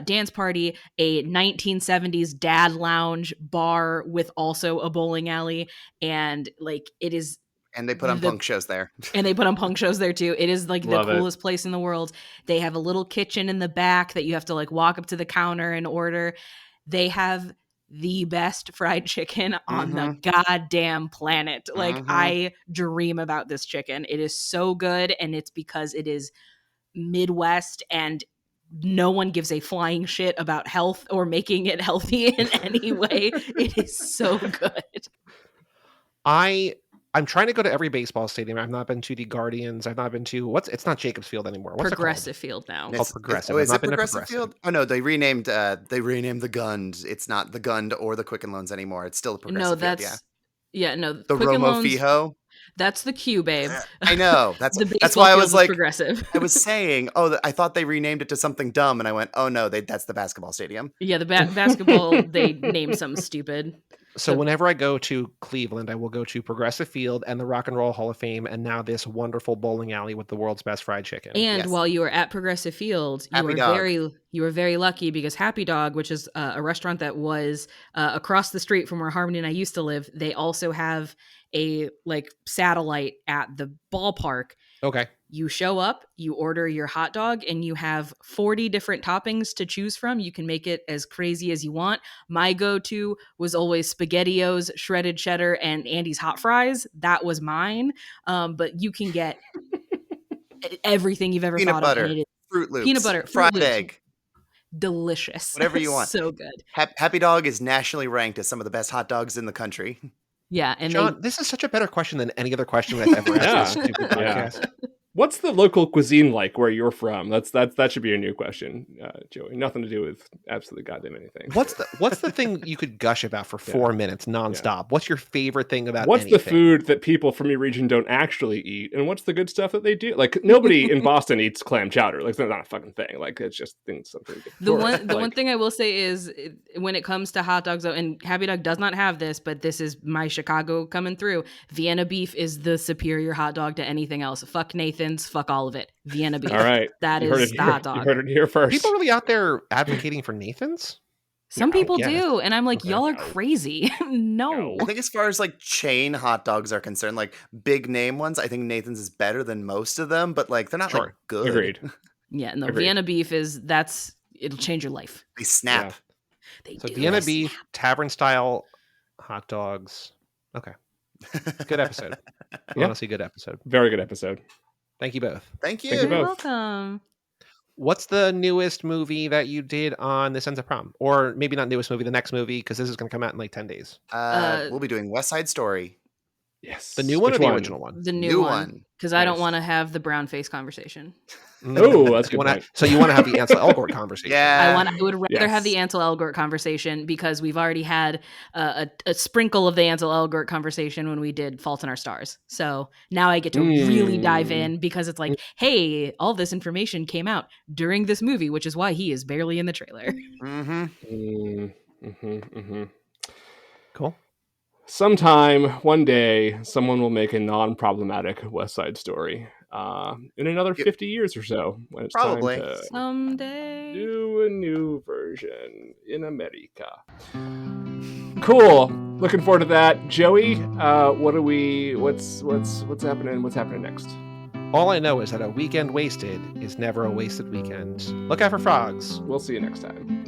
Speaker 4: dance party, a 1970s dad lounge bar with also a bowling alley, and like it is.
Speaker 3: And they put on punk shows there.
Speaker 4: And they put on punk shows there too. It is like
Speaker 1: Love
Speaker 4: the coolest place in the world. They have a little kitchen in the back that you have to like walk up to the counter and order. They have the best fried chicken on the goddamn planet. Like I dream about this chicken. It is so good, and it's because it is Midwest and no one gives a flying shit about health or making it healthy in any way. It is so good.
Speaker 2: I'm trying to go to every baseball stadium. I've not been to the Guardians. I've not been to it's not Jacobs Field anymore. What's
Speaker 4: Progressive Field now.
Speaker 2: It's called Progressive.
Speaker 3: Is it Progressive Field? Oh no, they renamed the Gund. It's not the Gund or the Quicken Loans anymore. It's still the Progressive Field.
Speaker 4: No,
Speaker 3: the Romo Fijo.
Speaker 4: That's the Q, babe.
Speaker 3: I know. That's why I was like, Progressive. I was saying, I thought they renamed it to something dumb, and I went, oh no, that's the basketball stadium.
Speaker 4: Yeah, the basketball they named something stupid.
Speaker 2: So whenever I go to Cleveland, I will go to Progressive Field and the Rock and Roll Hall of Fame, and now this wonderful bowling alley with the world's best fried chicken.
Speaker 4: And while you were at Progressive Field, you were very lucky because Happy Dog, which is a restaurant that was across the street from where Harmony and I used to live, they also have a like satellite at the ballpark.
Speaker 2: Okay.
Speaker 4: You show up, you order your hot dog, and you have 40 different toppings to choose from. You can make it as crazy as you want. My go-to was always SpaghettiOs, shredded cheddar, and Andy's hot fries. That was mine. But you can get everything you've ever
Speaker 3: Peanut
Speaker 4: thought
Speaker 3: butter,
Speaker 4: of. And it is
Speaker 3: Fruit Loops,
Speaker 4: peanut butter, Fruit
Speaker 3: fried
Speaker 4: Loops.
Speaker 3: egg,
Speaker 4: Delicious.
Speaker 3: whatever you want.
Speaker 4: So good.
Speaker 3: Happy Dog is nationally ranked as some of the best hot dogs in the country.
Speaker 4: Yeah. And
Speaker 2: John, this is such a better question than any other question I've ever asked in this stupid podcast.
Speaker 1: What's the local cuisine like where you're from? That should be a new question, Joey. Nothing to do with absolutely goddamn anything.
Speaker 2: What's the thing you could gush about for 4 minutes nonstop? What's your favorite thing about
Speaker 1: What's
Speaker 2: anything?
Speaker 1: the food that people from your region don't actually eat, and what's the good stuff that they do? Like, nobody in Boston eats clam chowder. Like, it's not a fucking thing. Like, it's just something.
Speaker 4: The one thing I will say is, when it comes to hot dogs, though, and Happy Dog does not have this, but this is my Chicago coming through. Vienna beef is the superior hot dog to anything else. Fuck Nathan's, fuck all of it. Vienna beef.
Speaker 1: All right,
Speaker 4: that is the hot dog.
Speaker 1: You heard it here first.
Speaker 2: People really out there advocating for Nathan's?
Speaker 4: Some people
Speaker 2: guess.
Speaker 4: do, and I'm like,
Speaker 1: Okay,
Speaker 4: y'all are
Speaker 1: no.
Speaker 4: crazy. No.
Speaker 3: I think as far as like chain hot dogs are concerned, like big name ones, I think Nathan's is better than most of them, but like they're not like good.
Speaker 1: Agreed.
Speaker 4: Yeah, no,
Speaker 1: Agreed.
Speaker 4: Vienna beef it'll change your life.
Speaker 3: They snap.
Speaker 1: Yeah.
Speaker 2: So Vienna beef, tavern style hot dogs. Okay. Good episode.
Speaker 1: Yeah.
Speaker 2: Honestly, good episode.
Speaker 1: Very good episode.
Speaker 2: Thank you both.
Speaker 3: Thank you.
Speaker 1: Thank you
Speaker 4: You're
Speaker 1: both.
Speaker 4: welcome.
Speaker 2: What's the newest movie that you did on This Ends of Prom? Or maybe not newest movie, the next movie, because this is going to come out in like 10 days.
Speaker 3: We'll be doing West Side Story.
Speaker 1: Yes.
Speaker 2: The new one
Speaker 1: Which
Speaker 2: or the original one?
Speaker 4: The
Speaker 3: New
Speaker 4: new
Speaker 3: one.
Speaker 4: one. Because I don't
Speaker 1: Nice.
Speaker 4: want to have the brown face conversation.
Speaker 1: Oh, that's a good point.
Speaker 2: So you want to have the Ansel Elgort conversation?
Speaker 3: Yeah.
Speaker 4: I would rather have the
Speaker 1: Yes.
Speaker 4: Ansel Elgort conversation, because we've already had a sprinkle of the Ansel Elgort conversation when we did Fault in Our Stars. So now I get to really dive in, because it's like, hey, all this information came out during this movie, which is why he is barely in the trailer.
Speaker 2: Cool.
Speaker 1: Sometime, one day, someone will make a non-problematic West Side Story. In another 50 years or so, when it's
Speaker 3: Probably.
Speaker 1: time to
Speaker 4: Someday.
Speaker 1: do a new version in America. Cool. Looking forward to that. Joey, what's happening? What's happening next?
Speaker 2: All I know is that a weekend wasted is never a wasted weekend. Look out for frogs.
Speaker 1: We'll see you next time.